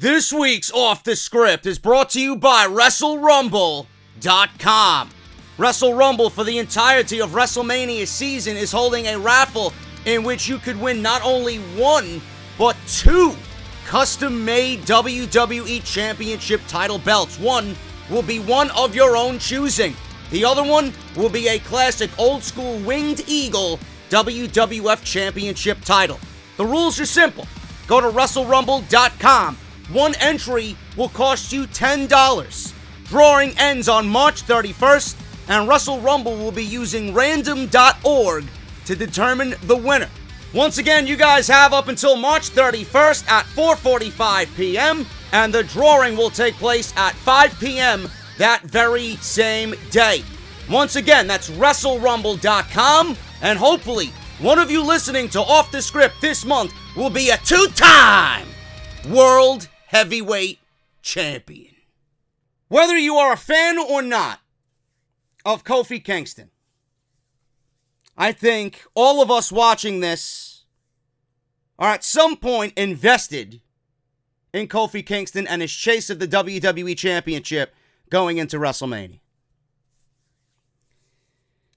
This week's Off the Script is brought to you by WrestleRumble.com. Wrestle Rumble for the entirety of WrestleMania season is holding a raffle in which you could win not only one, but two custom-made WWE Championship title belts. One will be one of your own choosing. The other one will be a classic old-school Winged Eagle WWF Championship title. The rules are simple. Go to WrestleRumble.com. One entry will cost you $10. Drawing ends on March 31st, and Wrestle Rumble will be using random.org to determine the winner. Once again, you guys have up until March 31st at 4:45 p.m., and the drawing will take place at 5 p.m. that very same day. Once again, that's WrestleRumble.com, and hopefully, one of you listening to Off the Script this month will be a two-time World Heavyweight Champion. Whether you are a fan or not of Kofi Kingston, I think all of us watching this are at some point invested in Kofi Kingston and his chase of the WWE Championship going into WrestleMania.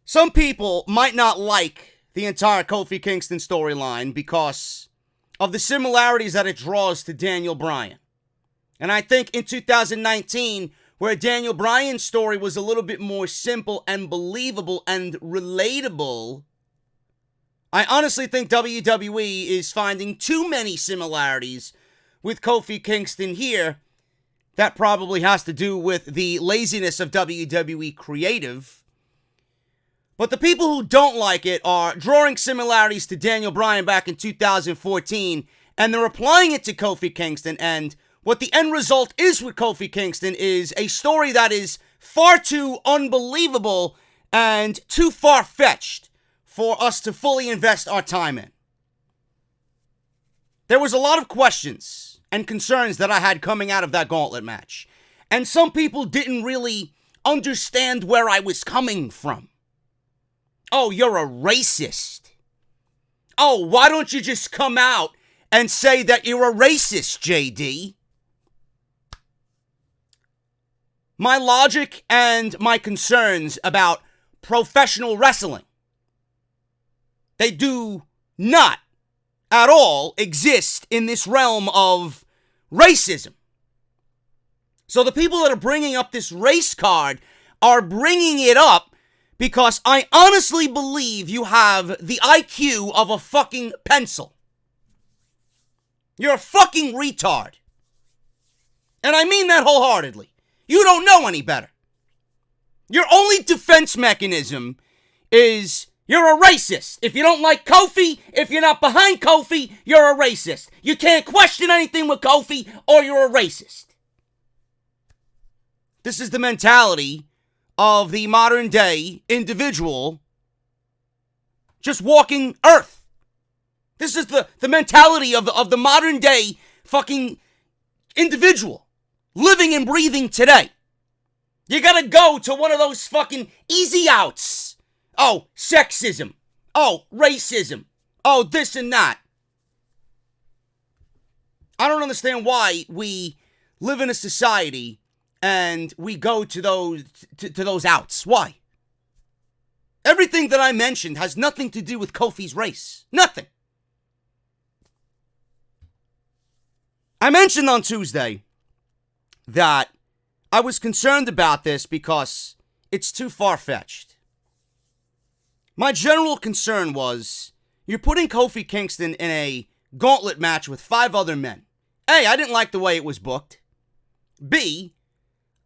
Some people might not like the entire Kofi Kingston storyline because of the similarities that it draws to Daniel Bryan. And I think in 2019, where Daniel Bryan's story was a little bit more simple and believable and relatable, I honestly think WWE is finding too many similarities with Kofi Kingston here. That probably has to do with the laziness of WWE creative. But the people who don't like it are drawing similarities to Daniel Bryan back in 2014, and they're applying it to Kofi Kingston, and what the end result is with Kofi Kingston is a story that is far too unbelievable and too far-fetched for us to fully invest our time in. There was a lot of questions and concerns that I had coming out of that Gauntlet match, and some people didn't really understand where I was coming from. Oh, you're a racist. Oh, why don't you just come out and say that you're a racist, JD? My logic and my concerns about professional wrestling, they do not at all exist in this realm of racism. So the people that are bringing up this race card are bringing it up because I honestly believe you have the IQ of a fucking pencil. You're a fucking retard. And I mean that wholeheartedly. You don't know any better. Your only defense mechanism is you're a racist. If you don't like Kofi, if you're not behind Kofi, you're a racist. You can't question anything with Kofi or you're a racist. This is the mentality of the modern day individual just walking Earth. This is the mentality of the modern day fucking individual living and breathing today. You gotta go to one of those fucking easy outs. Oh, sexism. Oh, racism. Oh, this and that. I don't understand why we live in a society and we go to those outs. Why? Everything that I mentioned has nothing to do with Kofi's race. Nothing. I mentioned on Tuesday that I was concerned about this because it's too far-fetched. My general concern was, you're putting Kofi Kingston in a gauntlet match with 5 other men. A, I didn't like the way it was booked. B,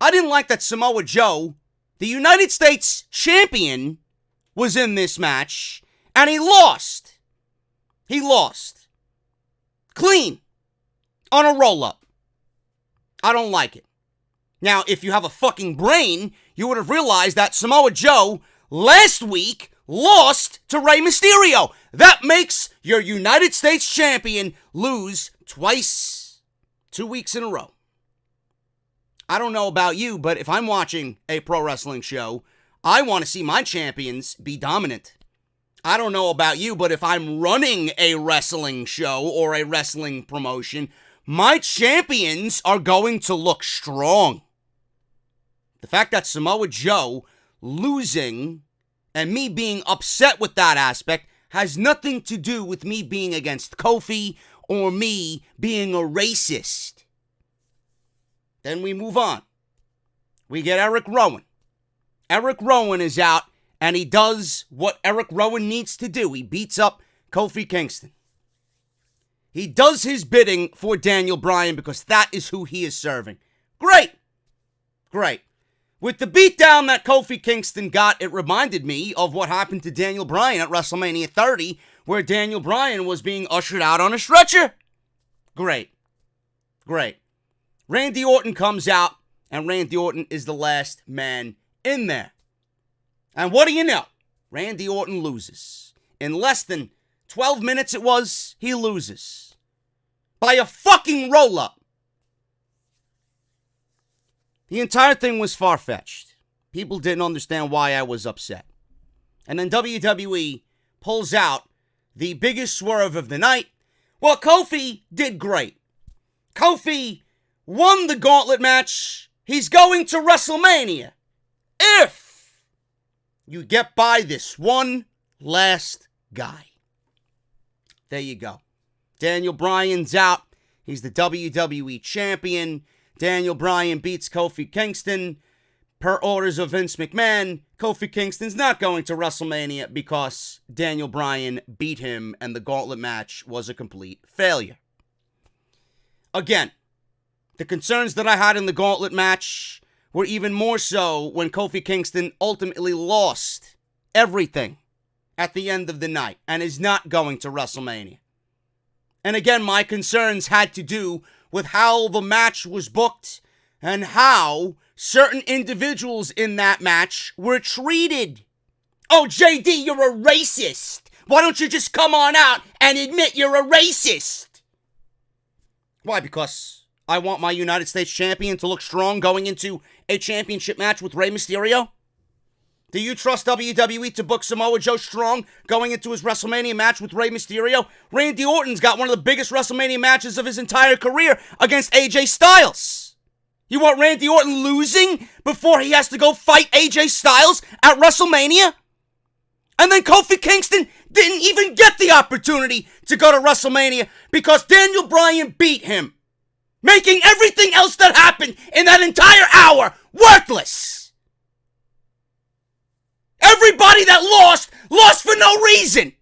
I didn't like that Samoa Joe, the United States champion, was in this match, and he lost. He lost. Clean. On a roll-up. I don't like it. Now, if you have a fucking brain, you would have realized that Samoa Joe last week lost to Rey Mysterio. That makes your United States champion lose twice, 2 weeks in a row. I don't know about you, but if I'm watching a pro wrestling show, I want to see my champions be dominant. I don't know about you, but if I'm running a wrestling show or a wrestling promotion, my champions are going to look strong. The fact that Samoa Joe losing and me being upset with that aspect has nothing to do with me being against Kofi or me being a racist. Then we move on. We get Eric Rowan. Eric Rowan is out, and he does what Eric Rowan needs to do. He beats up Kofi Kingston. He does his bidding for Daniel Bryan because that is who he is serving. Great. Great. With the beatdown that Kofi Kingston got, it reminded me of what happened to Daniel Bryan at WrestleMania 30, where Daniel Bryan was being ushered out on a stretcher. Great. Great. Randy Orton comes out, and Randy Orton is the last man in there. And what do you know? Randy Orton loses. In less than 12 minutes it was, he loses. By a fucking roll-up. The entire thing was far-fetched. People didn't understand why I was upset. And then WWE pulls out the biggest swerve of the night. Well, Kofi did great. Kofi won the Gauntlet match. He's going to WrestleMania. If you get by this one last guy. There you go. Daniel Bryan's out. He's the WWE champion. Daniel Bryan beats Kofi Kingston. Per orders of Vince McMahon, Kofi Kingston's not going to WrestleMania because Daniel Bryan beat him and the Gauntlet match was a complete failure. Again, the concerns that I had in the Gauntlet match were even more so when Kofi Kingston ultimately lost everything at the end of the night and is not going to WrestleMania. And again, my concerns had to do with how the match was booked and how certain individuals in that match were treated. Oh, JD, you're a racist. Why don't you just come on out and admit you're a racist? Why? Because I want my United States champion to look strong going into a championship match with Rey Mysterio? Do you trust WWE to book Samoa Joe strong going into his WrestleMania match with Rey Mysterio? Randy Orton's got one of the biggest WrestleMania matches of his entire career against AJ Styles. You want Randy Orton losing before he has to go fight AJ Styles at WrestleMania? And then Kofi Kingston didn't even get the opportunity to go to WrestleMania because Daniel Bryan beat him, making everything else that happened in that entire hour worthless. Everybody that lost for no reason.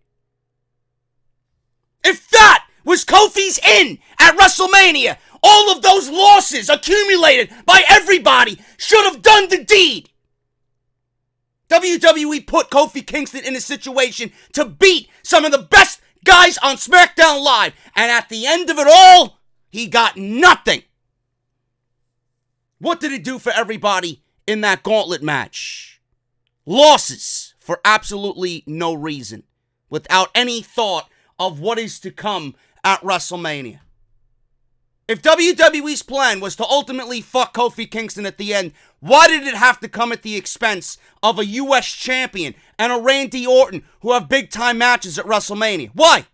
If that was Kofi's in at WrestleMania, all of those losses accumulated by everybody should have done the deed. WWE put Kofi Kingston in a situation to beat some of the best guys on SmackDown Live. And at the end of it all, he got nothing. What did it do for everybody in that Gauntlet match? Losses for absolutely no reason, without any thought of what is to come at WrestleMania. If WWE's plan was to ultimately fuck Kofi Kingston at the end, why did it have to come at the expense of a U.S. champion and a Randy Orton who have big-time matches at WrestleMania? Why?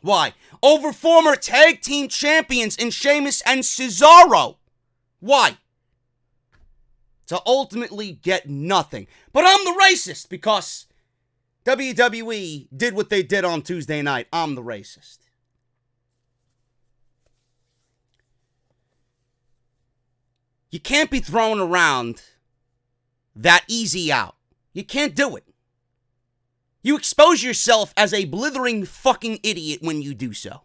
Why? Over former tag team champions in Sheamus and Cesaro. Why? To ultimately get nothing. But I'm the racist because WWE did what they did on Tuesday night. I'm the racist. You can't be throwing around that easy out. You can't do it. You expose yourself as a blithering fucking idiot when you do so.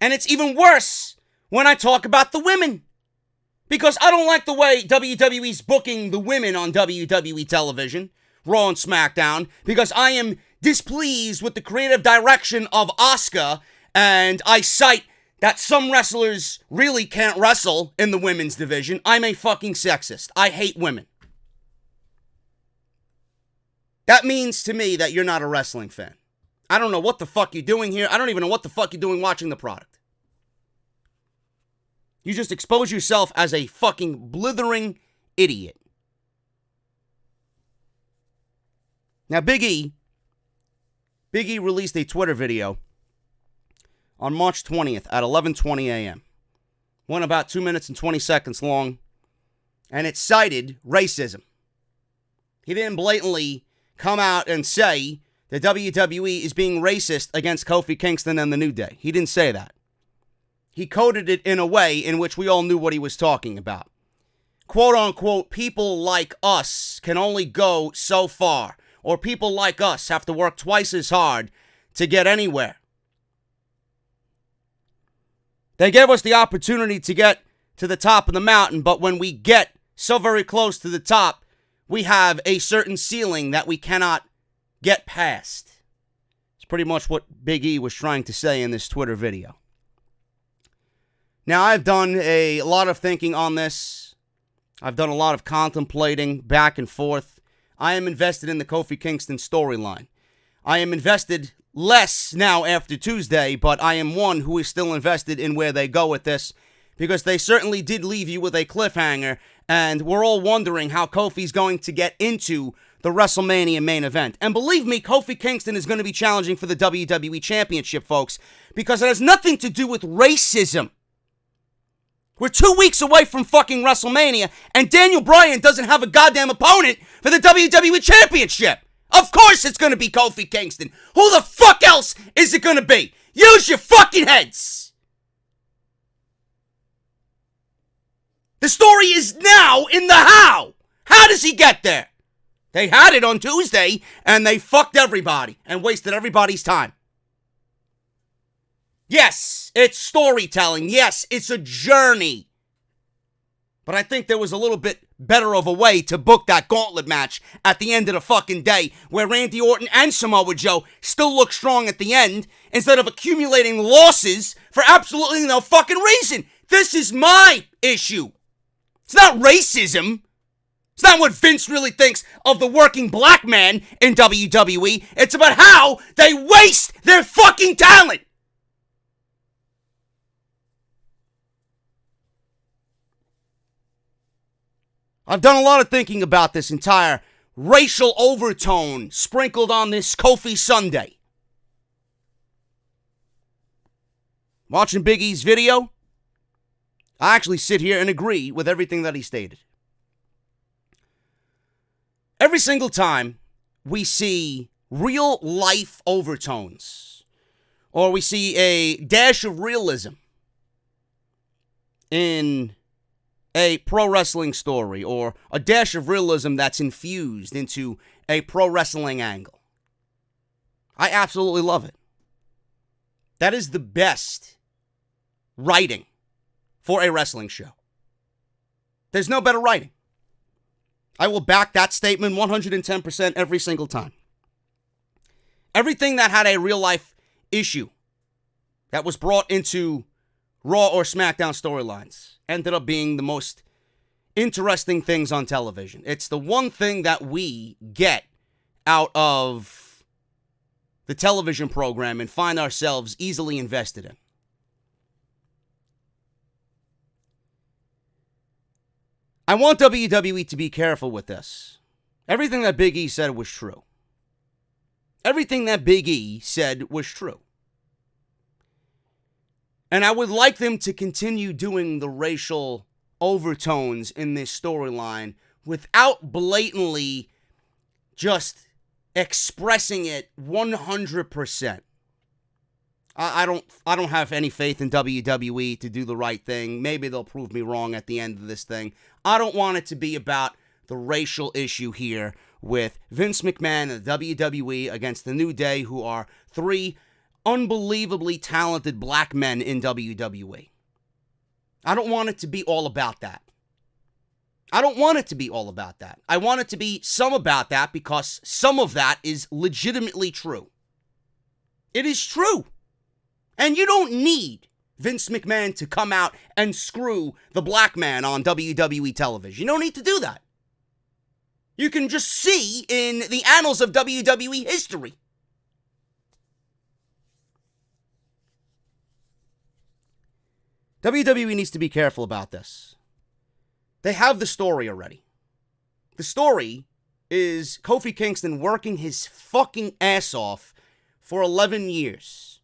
And it's even worse when I talk about the women. Because I don't like the way WWE's booking the women on WWE television, Raw and SmackDown, because I am displeased with the creative direction of Asuka, and I cite that some wrestlers really can't wrestle in the women's division. I'm a fucking sexist. I hate women. That means to me that you're not a wrestling fan. I don't know what the fuck you're doing here. I don't even know what the fuck you're doing watching the product. You just expose yourself as a fucking blithering idiot. Now, Big E released a Twitter video on March 20th at 11:20 a.m. Went about 2 minutes and 20 seconds long, and it cited racism. He didn't blatantly come out and say that WWE is being racist against Kofi Kingston and the New Day. He didn't say that. He coded it in a way in which we all knew what he was talking about. Quote unquote, people like us can only go so far, or people like us have to work twice as hard to get anywhere. They gave us the opportunity to get to the top of the mountain, but when we get so very close to the top, we have a certain ceiling that we cannot get past. It's pretty much what Big E was trying to say in this Twitter video. Now, I've done a lot of thinking on this. I've done a lot of contemplating back and forth. I am invested in the Kofi Kingston storyline. I am invested less now after Tuesday, but I am one who is still invested in where they go with this, because they certainly did leave you with a cliffhanger, and we're all wondering how Kofi's going to get into the WrestleMania main event. And believe me, Kofi Kingston is going to be challenging for the WWE Championship, folks, because it has nothing to do with racism. We're 2 weeks away from fucking WrestleMania, and Daniel Bryan doesn't have a goddamn opponent for the WWE Championship. Of course it's going to be Kofi Kingston. Who the fuck else is it going to be? Use your fucking heads. The story is now in the how. How does he get there? They had it on Tuesday, and they fucked everybody and wasted everybody's time. Yes, it's storytelling. Yes, it's a journey. But I think there was a little bit better of a way to book that Gauntlet match at the end of the fucking day, where Randy Orton and Samoa Joe still look strong at the end, instead of accumulating losses for absolutely no fucking reason. This is my issue. It's not racism. It's not what Vince really thinks of the working black man in WWE. It's about how they waste their fucking talent. I've done a lot of thinking about this entire racial overtone sprinkled on this Kofi Sunday. Watching Big E's video, I actually sit here and agree with everything that he stated. Every single time we see real life overtones, or we see a dash of realism in a pro wrestling story, or a dash of realism that's infused into a pro wrestling angle, I absolutely love it. That is the best writing for a wrestling show. There's no better writing. I will back that statement 110% every single time. Everything that had a real life issue that was brought into Raw or SmackDown storylines ended up being the most interesting things on television. It's the one thing that we get out of the television program and find ourselves easily invested in. I want WWE to be careful with this. Everything that Big E said was true. Everything that Big E said was true. And I would like them to continue doing the racial overtones in this storyline without blatantly just expressing it 100%. I don't have any faith in WWE to do the right thing. Maybe they'll prove me wrong at the end of this thing. I don't want it to be about the racial issue here with Vince McMahon and the WWE against the New Day, who are three unbelievably talented black men in WWE. I don't want it to be all about that. I don't want it to be all about that. I want it to be some about that, because some of that is legitimately true. It is true. And you don't need Vince McMahon to come out and screw the black man on WWE television. You don't need to do that. You can just see in the annals of WWE history. WWE needs to be careful about this. They have the story already. The story is Kofi Kingston working his fucking ass off for 11 years.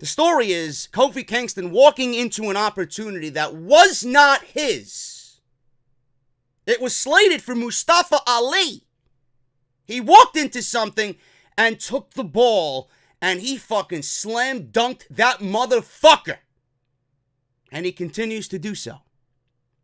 The story is Kofi Kingston walking into an opportunity that was not his. It was slated for Mustafa Ali. He walked into something and took the ball, and he fucking slam dunked that motherfucker. And he continues to do so.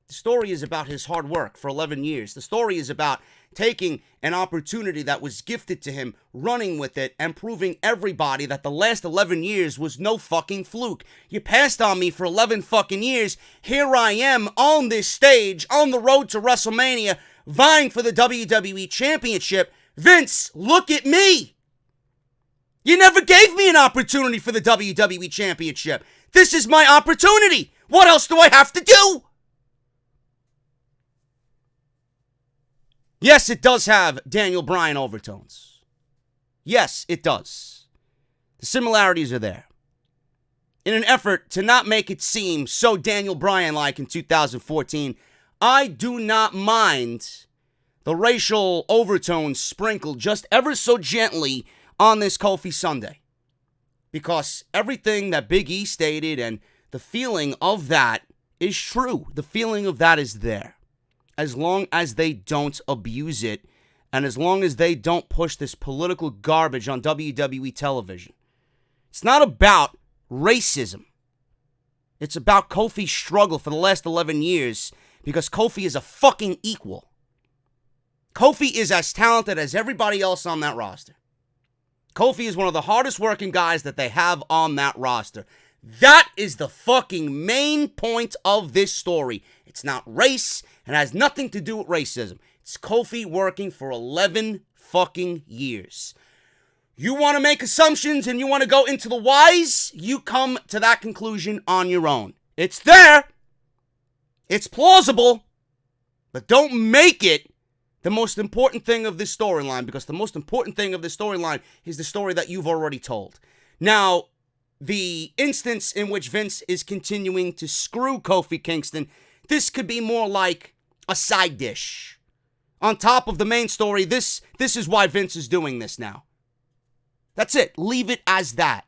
The story is about his hard work for 11 years. The story is about taking an opportunity that was gifted to him, running with it, and proving everybody that the last 11 years was no fucking fluke. You passed on me for 11 fucking years. Here I am on this stage, on the road to WrestleMania, vying for the WWE Championship. Vince, look at me. You never gave me an opportunity for the WWE Championship. This is my opportunity. What else do I have to do? Yes, it does have Daniel Bryan overtones. Yes, it does. The similarities are there. In an effort to not make it seem so Daniel Bryan-like in 2014, I do not mind the racial overtones sprinkled just ever so gently on this Kofi Sunday. Because everything that Big E stated and the feeling of that is true. The feeling of that is there. As long as they don't abuse it, and as long as they don't push this political garbage on WWE television. It's not about racism. It's about Kofi's struggle for the last 11 years, because Kofi is a fucking equal. Kofi is as talented as everybody else on that roster. Kofi is one of the hardest working guys that they have on that roster. That is the fucking main point of this story. It's not race. It has nothing to do with racism. It's Kofi working for 11 fucking years. You want to make assumptions and you want to go into the whys? You come to that conclusion on your own. It's there. It's plausible. But don't make it the most important thing of this storyline, because the most important thing of this storyline is the story that you've already told. Now, the instance in which Vince is continuing to screw Kofi Kingston, this could be more like a side dish. On top of the main story, this is why Vince is doing this now. That's it. Leave it as that.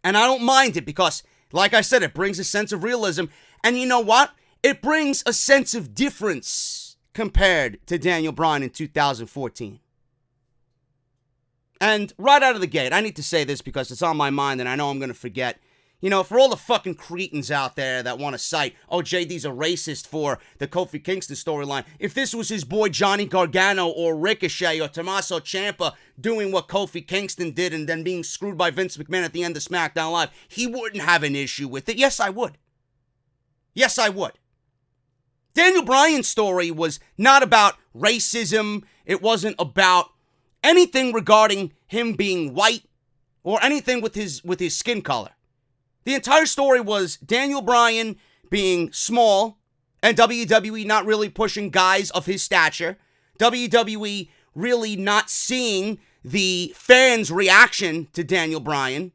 And I don't mind it because, like I said, it brings a sense of realism. And you know what? It brings a sense of difference compared to Daniel Bryan in 2014. And right out of the gate, I need to say this because it's on my mind and I know I'm going to forget. You know, for all the fucking cretins out there that want to cite, oh, JD's a racist for the Kofi Kingston storyline. If this was his boy Johnny Gargano or Ricochet or Tommaso Ciampa doing what Kofi Kingston did and then being screwed by Vince McMahon at the end of SmackDown Live, he wouldn't have an issue with it. Yes, I would. Yes, I would. Daniel Bryan's story was not about racism. It wasn't about anything regarding him being white or anything with his skin color. The entire story was Daniel Bryan being small and WWE not really pushing guys of his stature. WWE really not seeing the fans' reaction to Daniel Bryan.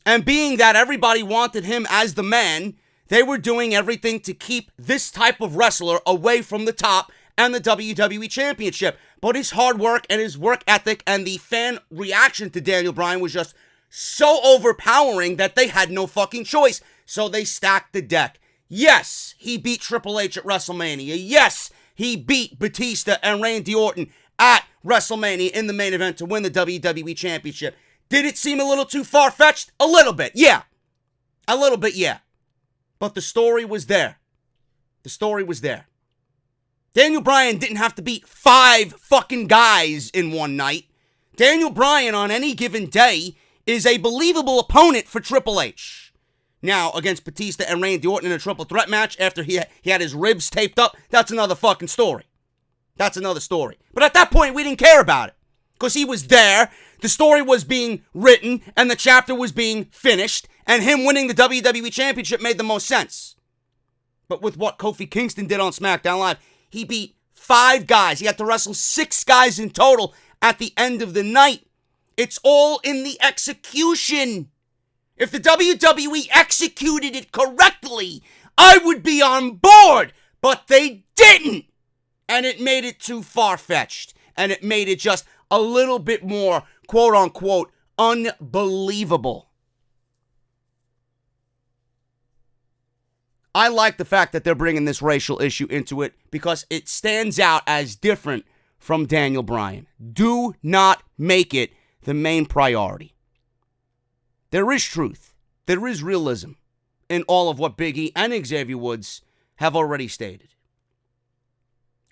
And being that everybody wanted him as the man, they were doing everything to keep this type of wrestler away from the top and the WWE Championship. But his hard work and his work ethic and the fan reaction to Daniel Bryan was just so overpowering that they had no fucking choice. So they stacked the deck. Yes, he beat Triple H at WrestleMania. Yes, he beat Batista and Randy Orton at WrestleMania in the main event to win the WWE Championship. Did it seem a little too far-fetched? A little bit, yeah. A little bit, yeah. But the story was there. The story was there. Daniel Bryan didn't have to beat 5 fucking guys in one night. Daniel Bryan on any given day is a believable opponent for Triple H. Now, against Batista and Randy Orton in a triple threat match after he had his ribs taped up, that's another fucking story. That's another story. But at that point, we didn't care about it. Because he was there, the story was being written, and the chapter was being finished, and him winning the WWE Championship made the most sense. But with what Kofi Kingston did on SmackDown Live, he beat 5 guys. He had to wrestle 6 guys in total at the end of the night. It's all in the execution. If the WWE executed it correctly, I would be on board. But they didn't. And it made it too far-fetched. And it made it just a little bit more, quote-unquote, unbelievable. I like the fact that they're bringing this racial issue into it because it stands out as different from Daniel Bryan. Do not make it the main priority. There is truth. There is realism in all of what Big E and Xavier Woods have already stated.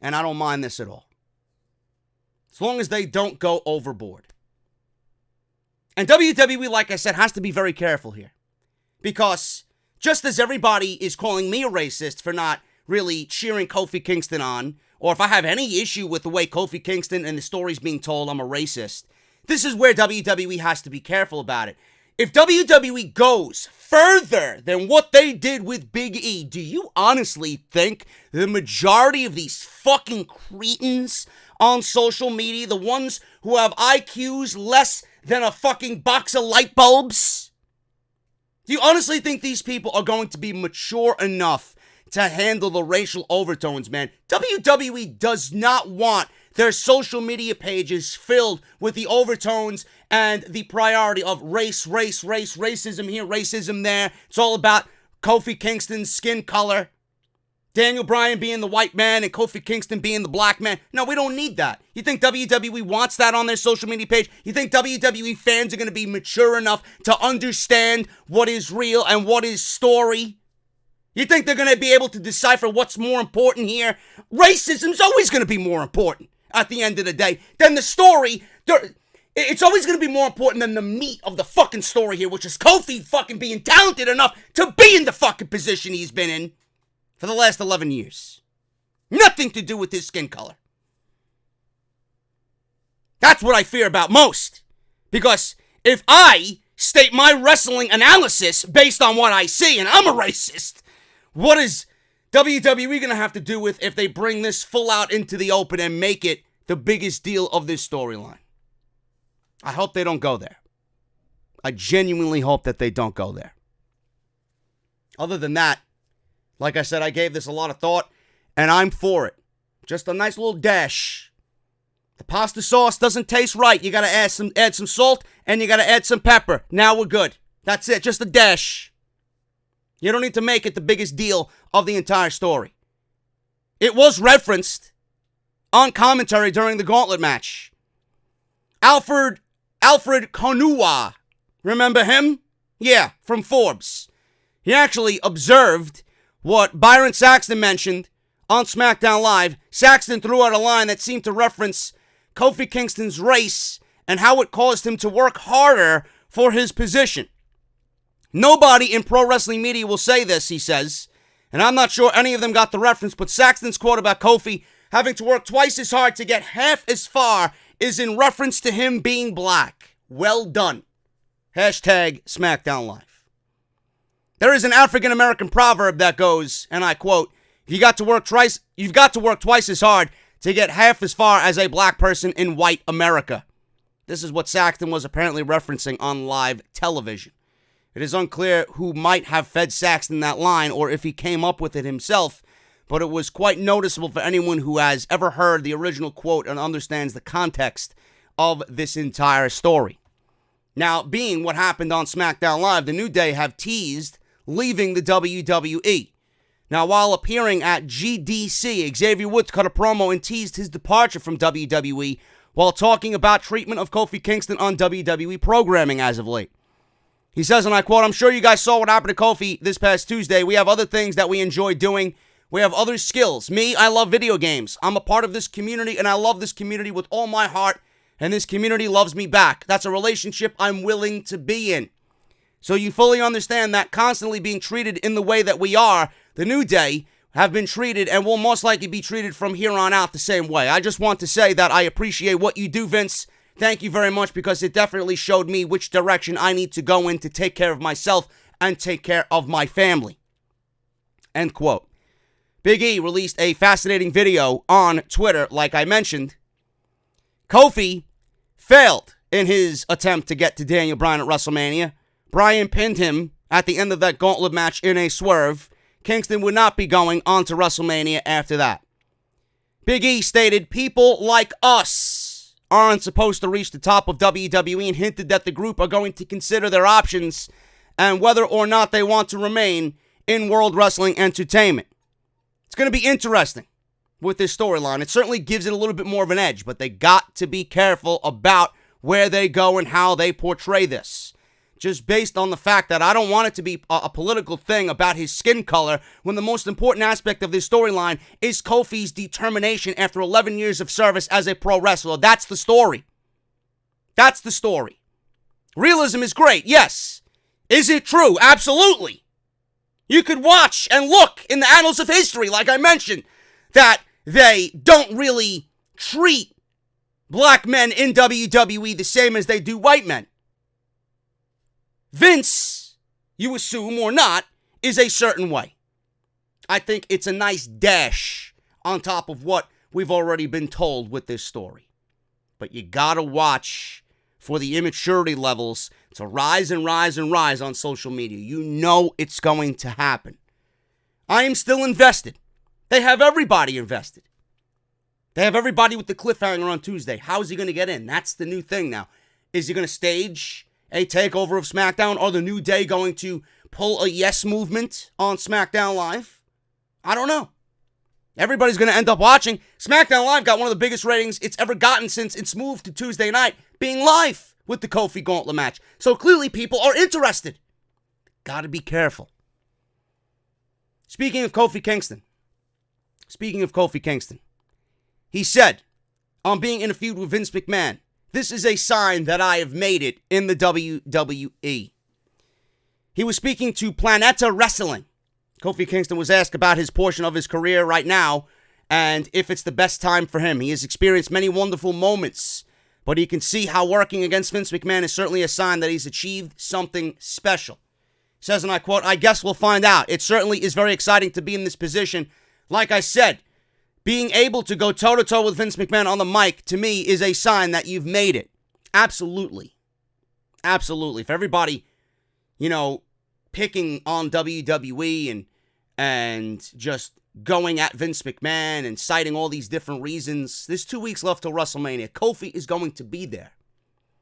And I don't mind this at all. As long as they don't go overboard. And WWE, like I said, has to be very careful here. Because just as everybody is calling me a racist for not really cheering Kofi Kingston on, or if I have any issue with the way Kofi Kingston and the story's being told, I'm a racist, this is where WWE has to be careful about it. If WWE goes further than what they did with Big E, do you honestly think the majority of these fucking cretins on social media, the ones who have IQs less than a fucking box of light bulbs, do you honestly think these people are going to be mature enough to handle the racial overtones, man? WWE does not want their social media pages filled with the overtones and the priority of racism here, racism there. It's all about Kofi Kingston's skin color, Daniel Bryan being the white man and Kofi Kingston being the black man. No, we don't need that. You think WWE wants that on their social media page? You think WWE fans are going to be mature enough to understand what is real and what is story? You think they're going to be able to decipher what's more important here? Racism's always going to be more important at the end of the day than the story. It's always going to be more important than the meat of the fucking story here, which is Kofi fucking being talented enough to be in the fucking position he's been in for the last 11 years. Nothing to do with his skin color. That's what I fear about most. Because if I state my wrestling analysis based on what I see, and I'm a racist, what is WWE going to have to do with if they bring this full out into the open and make it the biggest deal of this storyline? I hope they don't go there. I genuinely hope that they don't go there. Other than that, like I said, I gave this a lot of thought, and I'm for it. Just a nice little dash. The pasta sauce doesn't taste right. You got to add some salt, and you got to add some pepper. Now we're good. That's it. Just a dash. You don't need to make it the biggest deal of the entire story. It was referenced on commentary during the Gauntlet match. Alfred Konua. Remember him? Yeah, from Forbes. He actually observed what Byron Saxton mentioned on SmackDown Live. Saxton threw out a line that seemed to reference Kofi Kingston's race and how it caused him to work harder for his position. Nobody in pro wrestling media will say this, he says, and I'm not sure any of them got the reference, but Saxton's quote about Kofi having to work twice as hard to get half as far is in reference to him being black. Well done. Hashtag SmackDown Live. There is an African-American proverb that goes, and I quote, you've got to work twice as hard to get half as far as a black person in white America. This is what Saxton was apparently referencing on live television. It is unclear who might have fed Saxton that line or if he came up with it himself, but it was quite noticeable for anyone who has ever heard the original quote and understands the context of this entire story. Now, being what happened on SmackDown Live, the New Day have teased leaving the WWE. Now, while appearing at GDC, Xavier Woods cut a promo and teased his departure from WWE while talking about treatment of Kofi Kingston on WWE programming as of late. He says, and I quote, I'm sure you guys saw what happened to Kofi this past Tuesday. We have other things that we enjoy doing. We have other skills. Me, I love video games. I'm a part of this community, and I love this community with all my heart, and this community loves me back. That's a relationship I'm willing to be in. So you fully understand that constantly being treated in the way that we are, the New Day have been treated and will most likely be treated from here on out the same way. I just want to say that I appreciate what you do, Vince. Thank you very much, because it definitely showed me which direction I need to go in to take care of myself and take care of my family. End quote. Big E released a fascinating video on Twitter, like I mentioned. Kofi failed in his attempt to get to Daniel Bryan at WrestleMania. Bryan pinned him at the end of that Gauntlet match in a swerve. Kingston would not be going on to WrestleMania after that. Big E stated, people like us aren't supposed to reach the top of WWE, and hinted that the group are going to consider their options and whether or not they want to remain in World Wrestling Entertainment. It's going to be interesting with this storyline. It certainly gives it a little bit more of an edge, but they got to be careful about where they go and how they portray this. Just based on the fact that I don't want it to be a political thing about his skin color, when the most important aspect of this storyline is Kofi's determination after 11 years of service as a pro wrestler. That's the story. That's the story. Realism is great, yes. Is it true? Absolutely. You could watch and look in the annals of history, like I mentioned, that they don't really treat black men in WWE the same as they do white men. Vince, you assume or not, is a certain way. I think it's a nice dash on top of what we've already been told with this story. But you gotta watch for the immaturity levels to rise and rise and rise on social media. You know it's going to happen. I am still invested. They have everybody invested. They have everybody with the cliffhanger on Tuesday. How is he going to get in? That's the new thing now. Is he going to stage a takeover of SmackDown? Or the New Day going to pull a yes movement on SmackDown Live? I don't know. Everybody's going to end up watching. SmackDown Live got one of the biggest ratings it's ever gotten since its move to Tuesday night being live with the Kofi Gauntlet match. So clearly people are interested. Gotta be careful. Speaking of Kofi Kingston, he said, on being in a feud with Vince McMahon, this is a sign that I have made it in the WWE. He was speaking to Planeta Wrestling. Kofi Kingston was asked about his portion of his career right now and if it's the best time for him. He has experienced many wonderful moments, but he can see how working against Vince McMahon is certainly a sign that he's achieved something special. He says, and I quote, I guess we'll find out. It certainly is very exciting to be in this position. Like I said, being able to go toe-to-toe with Vince McMahon on the mic, to me, is a sign that you've made it. Absolutely. Absolutely. For everybody, picking on WWE and just going at Vince McMahon and citing all these different reasons, there's 2 weeks left till WrestleMania. Kofi is going to be there.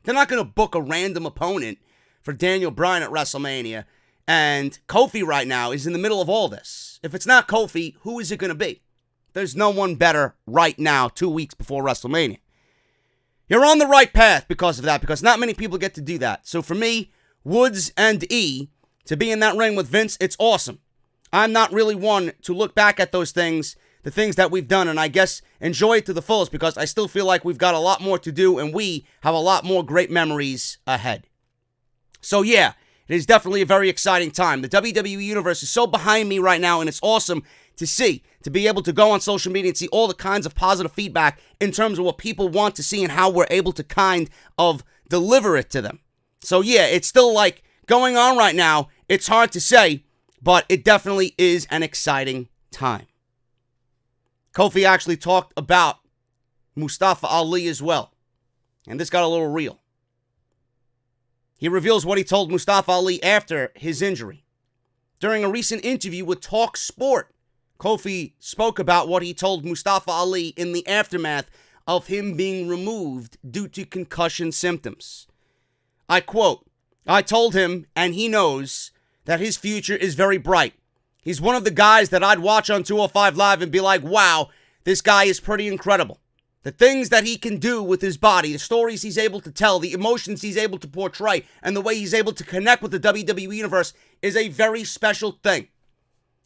They're not going to book a random opponent for Daniel Bryan at WrestleMania, and Kofi right now is in the middle of all this. If it's not Kofi, who is it going to be? There's no one better right now, 2 weeks before WrestleMania. You're on the right path because of that, because not many people get to do that. So for me, Woods and E, to be in that ring with Vince, it's awesome. I'm not really one to look back at those things, the things that we've done, and I guess enjoy it to the fullest, because I still feel like we've got a lot more to do, and we have a lot more great memories ahead. So yeah, it is definitely a very exciting time. The WWE Universe is so behind me right now, and it's awesome to see, to be able to go on social media and see all the kinds of positive feedback in terms of what people want to see and how we're able to kind of deliver it to them. So yeah, it's still like going on right now. It's hard to say, but it definitely is an exciting time. Kofi actually talked about Mustafa Ali as well, and this got a little real. He reveals what he told Mustafa Ali after his injury. During a recent interview with Talk Sport, Kofi spoke about what he told Mustafa Ali in the aftermath of him being removed due to concussion symptoms. I quote, I told him, and he knows, that his future is very bright. He's one of the guys that I'd watch on 205 Live and be like, wow, this guy is pretty incredible. The things that he can do with his body, the stories he's able to tell, the emotions he's able to portray, and the way he's able to connect with the WWE Universe is a very special thing.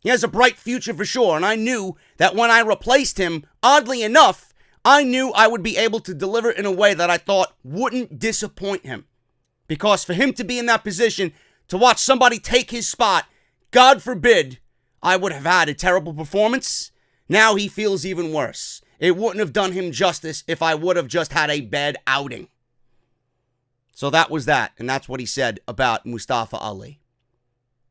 He has a bright future for sure, and I knew that when I replaced him, oddly enough, I knew I would be able to deliver in a way that I thought wouldn't disappoint him. Because for him to be in that position, to watch somebody take his spot, God forbid, I would have had a terrible performance. Now he feels even worse. It wouldn't have done him justice if I would have just had a bad outing. So that was that, and that's what he said about Mustafa Ali.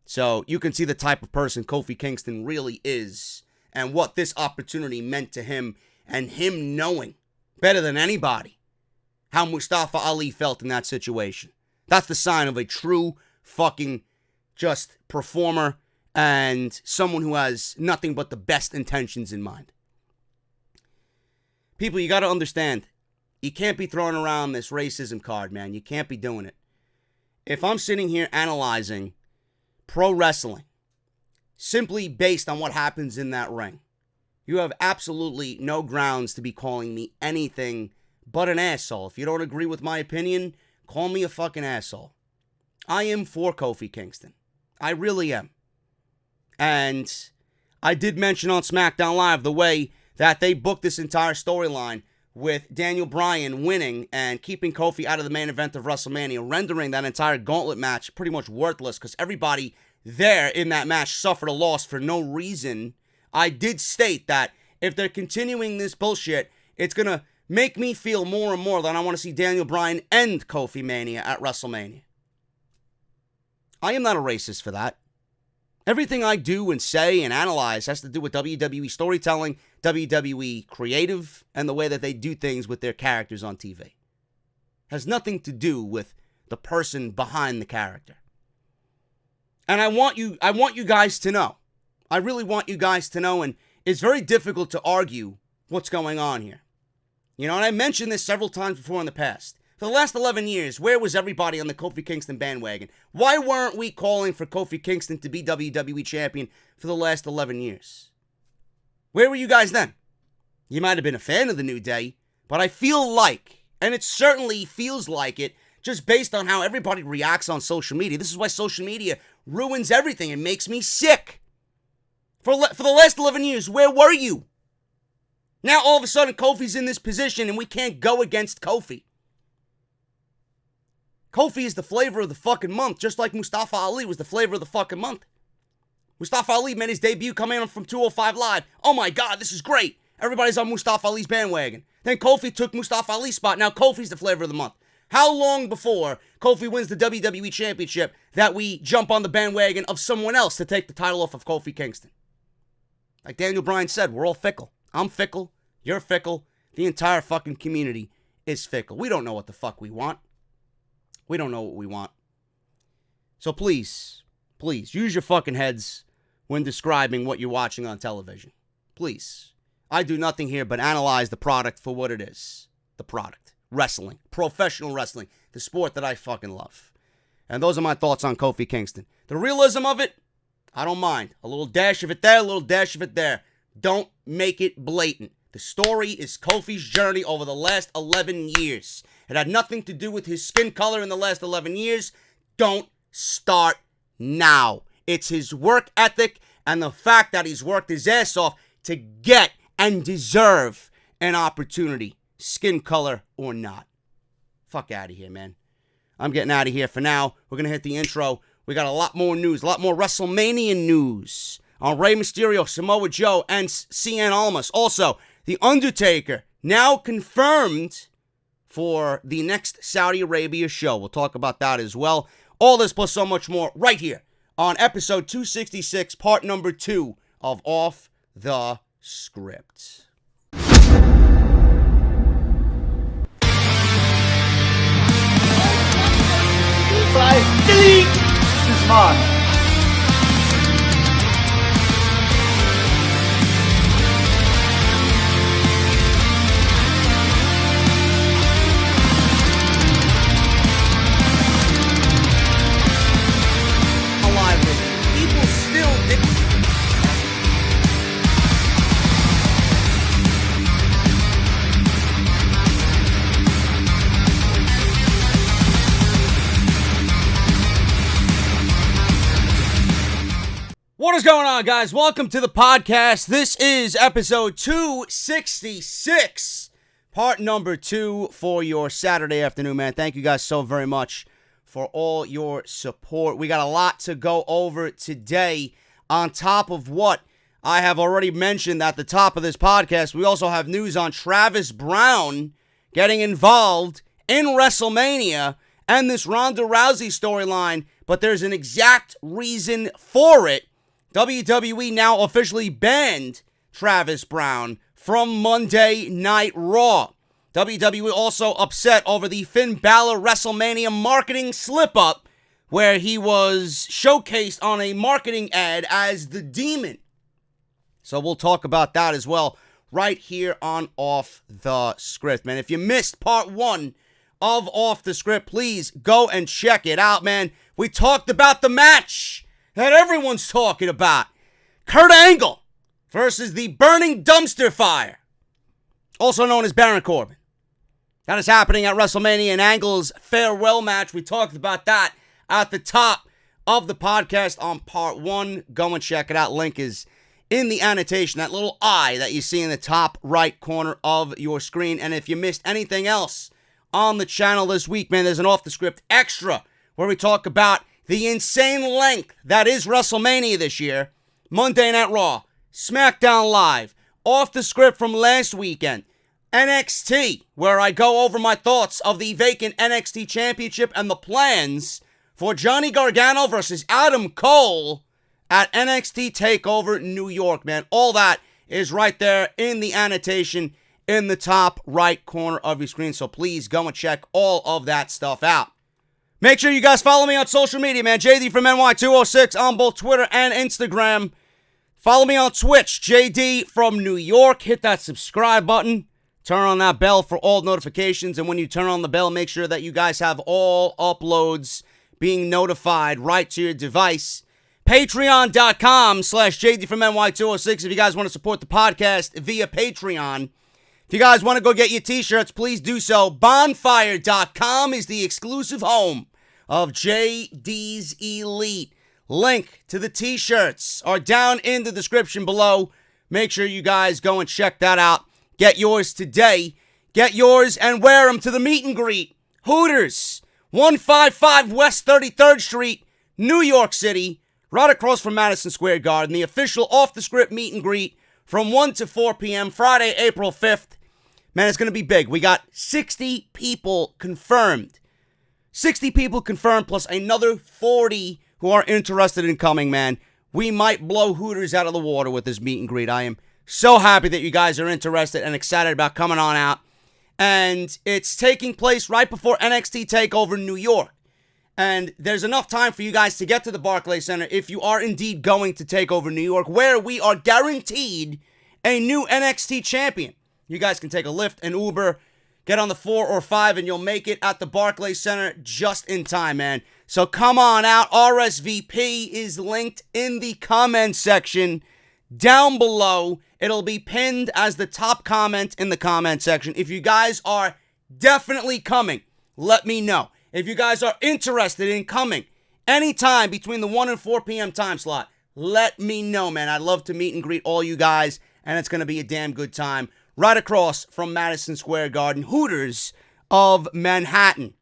So you can see the type of person Kofi Kingston really is and what this opportunity meant to him, and him knowing better than anybody how Mustafa Ali felt in that situation. That's the sign of a true fucking just performer and someone who has nothing but the best intentions in mind. People, you got to understand, you can't be throwing around this racism card, man. You can't be doing it. If I'm sitting here analyzing pro wrestling, simply based on what happens in that ring. You have absolutely no grounds to be calling me anything but an asshole. If you don't agree with my opinion, call me a fucking asshole. I am for Kofi Kingston. I really am. And I did mention on SmackDown Live the way that they booked this entire storyline with Daniel Bryan winning and keeping Kofi out of the main event of WrestleMania, rendering that entire Gauntlet match pretty much worthless because everybody there in that match suffered a loss for no reason. I did state that if they're continuing this bullshit, it's going to make me feel more and more that I want to see Daniel Bryan end Kofi Mania at WrestleMania. I am not a racist for that. Everything I do and say and analyze has to do with WWE storytelling, WWE creative, and the way that they do things with their characters on TV. Has nothing to do with the person behind the character. And I want you guys to know. I really want you guys to know, and it's very difficult to argue what's going on here. You know, and I mentioned this several times before in the past. For the last 11 years, where was everybody on the Kofi Kingston bandwagon? Why weren't we calling for Kofi Kingston to be WWE champion for the last 11 years? Where were you guys then? You might have been a fan of the New Day, but I feel like, and it certainly feels like it, just based on how everybody reacts on social media. This is why social media ruins everything. It makes me sick. For the last 11 years, where were you? Now all of a sudden Kofi's in this position and we can't go against Kofi. Kofi is the flavor of the fucking month, just like Mustafa Ali was the flavor of the fucking month. Mustafa Ali made his debut coming in from 205 Live. Oh my God, this is great. Everybody's on Mustafa Ali's bandwagon. Then Kofi took Mustafa Ali's spot. Now Kofi's the flavor of the month. How long before Kofi wins the WWE Championship that we jump on the bandwagon of someone else to take the title off of Kofi Kingston? Like Daniel Bryan said, we're all fickle. I'm fickle. You're fickle. The entire fucking community is fickle. We don't know what the fuck we want. We don't know what we want. So please, use your fucking heads when describing what you're watching on television. Please. I do nothing here but analyze the product for what it is. The product. Wrestling. Professional wrestling. The sport that I fucking love. And those are my thoughts on Kofi Kingston. The realism of it, I don't mind. A little dash of it there, a little dash of it there. Don't make it blatant. The story is Kofi's journey over the last 11 years. It had nothing to do with his skin color in the last 11 years. Don't start now. It's his work ethic and the fact that he's worked his ass off to get and deserve an opportunity, skin color or not. Fuck out of here, man. I'm getting out of here for now. We're going to hit the intro. We got a lot more news, a lot more WrestleMania news on Rey Mysterio, Samoa Joe, and Cien Almas. Also, The Undertaker, now confirmed for the next Saudi Arabia show. We'll talk about that as well. All this plus so much more right here on episode 266, part number 2 of Off the Script. 5, delete! This is mine. Alive with it. People still What is going on, guys? Welcome to the podcast. This is episode 266, part number 2 for your Saturday afternoon, man. Thank you guys so very much for all your support. We got a lot to go over today. On top of what I have already mentioned at the top of this podcast, we also have news on Travis Browne getting involved in WrestleMania and this Ronda Rousey storyline, but there's an exact reason for it. WWE now officially banned Travis Browne from Monday Night Raw. WWE also upset over the Finn Balor WrestleMania marketing slip-up, where he was showcased on a marketing ad as the Demon. So we'll talk about that as well right here on Off the Script, man. If you missed part 1 of Off the Script, please go and check it out, man. We talked about the match that everyone's talking about. Kurt Angle versus the Burning Dumpster Fire, also known as Baron Corbin. That is happening at WrestleMania and Angle's farewell match. We talked about that at the top of the podcast on part 1. Go and check it out. Link is in the annotation, that little eye that you see in the top right corner of your screen. And if you missed anything else on the channel this week, man, there's an Off the Script extra where we talk about the insane length that is WrestleMania this year. Monday Night Raw, SmackDown Live, Off the Script from last weekend, NXT, where I go over my thoughts of the vacant NXT Championship and the plans for Johnny Gargano versus Adam Cole at NXT TakeOver New York, man. All that is right there in the annotation in the top right corner of your screen, so please go and check all of that stuff out. Make sure you guys follow me on social media, man. JD from NY206 on both Twitter and Instagram. Follow me on Twitch, JD from New York. Hit that subscribe button. Turn on that bell for all notifications. And when you turn on the bell, make sure that you guys have all uploads being notified right to your device. Patreon.com/JD from NY206 if you guys want to support the podcast via Patreon. If you guys want to go get your t-shirts, please do so. Bonfire.com is the exclusive home of JD's Elite. Link to the t-shirts are down in the description below. Make sure you guys go and check that out. Get yours today. Get yours and wear them to the meet and greet. Hooters, 155 West 33rd Street, New York City, right across from Madison Square Garden. The official Off the Script meet and greet from 1 to 4 p.m. Friday, April 5th. Man, it's going to be big. We got 60 people confirmed. 60 people confirmed plus another 40 who are interested in coming, man. We might blow Hooters out of the water with this meet and greet. I am so happy that you guys are interested and excited about coming on out. And it's taking place right before NXT TakeOver New York. And there's enough time for you guys to get to the Barclays Center if you are indeed going to TakeOver New York, where we are guaranteed a new NXT champion. You guys can take a Lyft, an Uber, get on the 4 or 5, and you'll make it at the Barclays Center just in time, man. So come on out. RSVP is linked in the comment section down below. It'll be pinned as the top comment in the comment section. If you guys are definitely coming, let me know. If you guys are interested in coming anytime between the 1 and 4 p.m. time slot, let me know, man. I'd love to meet and greet all you guys, and it's going to be a damn good time right across from Madison Square Garden, Hooters of Manhattan.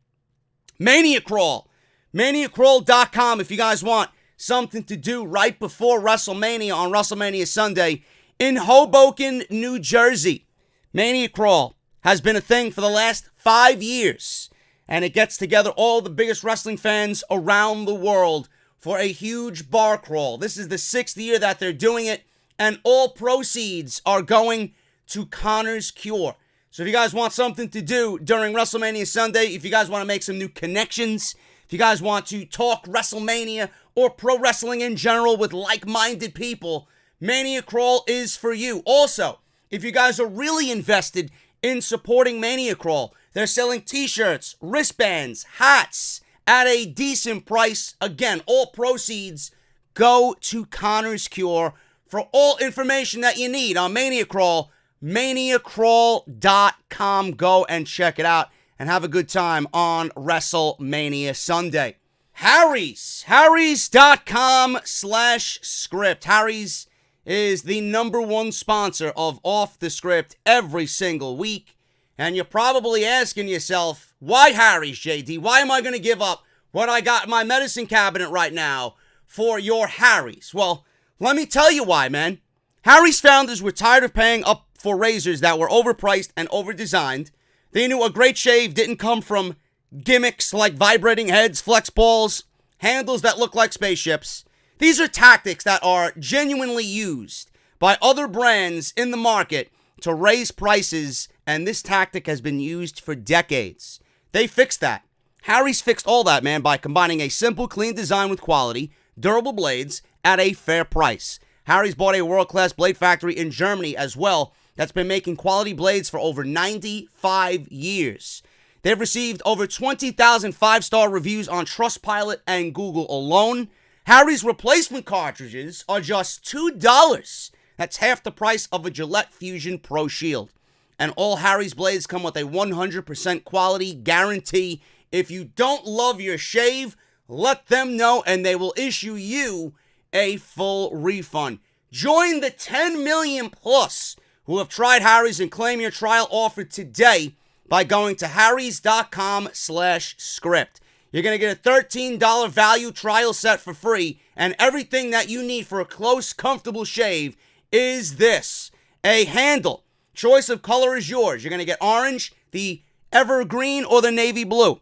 Mania Crawl, ManiaCrawl.com if you guys want something to do right before WrestleMania on WrestleMania Sunday in Hoboken, New Jersey. Mania Crawl has been a thing for the last 5 years, and it gets together all the biggest wrestling fans around the world for a huge bar crawl. This is the 6th year that they're doing it, and all proceeds are going to Connor's Cure. So if you guys want something to do during WrestleMania Sunday, if you guys want to make some new connections, if you guys want to talk WrestleMania or pro wrestling in general with like-minded people, Mania Crawl is for you. Also, if you guys are really invested in supporting Mania Crawl, they're selling t-shirts, wristbands, hats at a decent price. Again, all proceeds go to Connor's Cure. For all information that you need on Mania Crawl, ManiaCrawl.com. Go and check it out and have a good time on WrestleMania Sunday. Harry's.com/script. Harry's is the #1 sponsor of Off the Script every single week. And you're probably asking yourself, why Harry's, JD? Why am I going to give up what I got in my medicine cabinet right now for your Harry's? Well, let me tell you why, man. Harry's founders were tired of paying up for razors that were overpriced and overdesigned. They knew a great shave didn't come from gimmicks like vibrating heads, flex balls, handles that look like spaceships. These are tactics that are genuinely used by other brands in the market to raise prices, and this tactic has been used for decades. They fixed that. Harry's fixed all that, man, by combining a simple, clean design with quality, durable blades at a fair price. Harry's bought a world-class blade factory in Germany as well that's been making quality blades for over 95 years. They've received over 20,000 five-star reviews on Trustpilot and Google alone. Harry's replacement cartridges are just $2. That's half the price of a Gillette Fusion Pro Shield. And all Harry's blades come with a 100% quality guarantee. If you don't love your shave, let them know and they will issue you a full refund. Join the 10 million plus who have tried Harry's and claim your trial offer today by going to harrys.com/script. You're going to get a $13 value trial set for free, and everything that you need for a close, comfortable shave is this: a handle. Choice of color is yours. You're going to get orange, the evergreen, or the navy blue.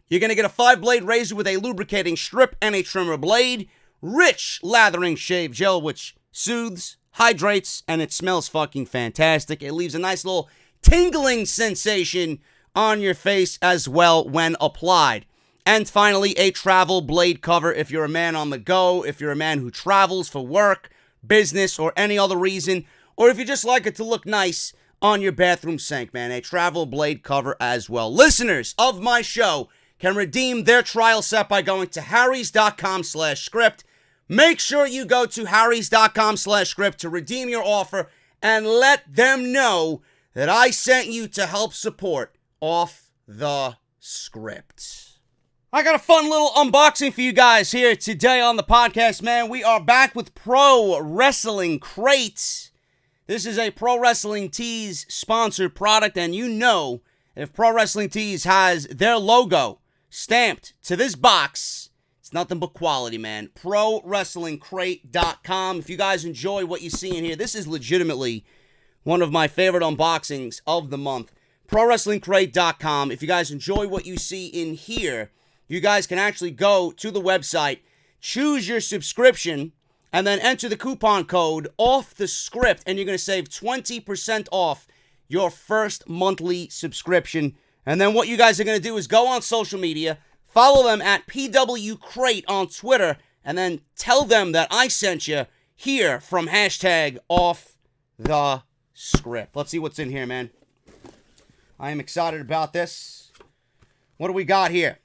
You're going to get a 5-blade razor with a lubricating strip and a trimmer blade. Rich lathering shave gel, which soothes, hydrates, and it smells fucking fantastic. It leaves a nice little tingling sensation on your face as well when applied. And finally, a travel blade cover if you're a man on the go, if you're a man who travels for work, business, or any other reason, or if you just like it to look nice on your bathroom sink, man. A travel blade cover as well. Listeners of my show can redeem their trial set by going to harrys.com/script. Make sure you go to harrys.com/script to redeem your offer and let them know that I sent you to help support Off the Script. I got a fun little unboxing for you guys here today on the podcast, man. We are back with Pro Wrestling Crate. This is a Pro Wrestling Tees sponsored product, and you know if Pro Wrestling Tees has their logo stamped to this box, it's nothing but quality, man. ProWrestlingCrate.com. If you guys enjoy what you see in here, this is legitimately one of my favorite unboxings of the month. ProWrestlingCrate.com. If you guys enjoy what you see in here, you guys can actually go to the website, choose your subscription, and then enter the coupon code Off the Script, and you're going to save 20% off your first monthly subscription. And then what you guys are going to do is go on social media, follow them at PW Crate on Twitter, and then tell them that I sent you here from hashtag Off the Script. Let's see what's in here, man. I am excited about this. What do we got here?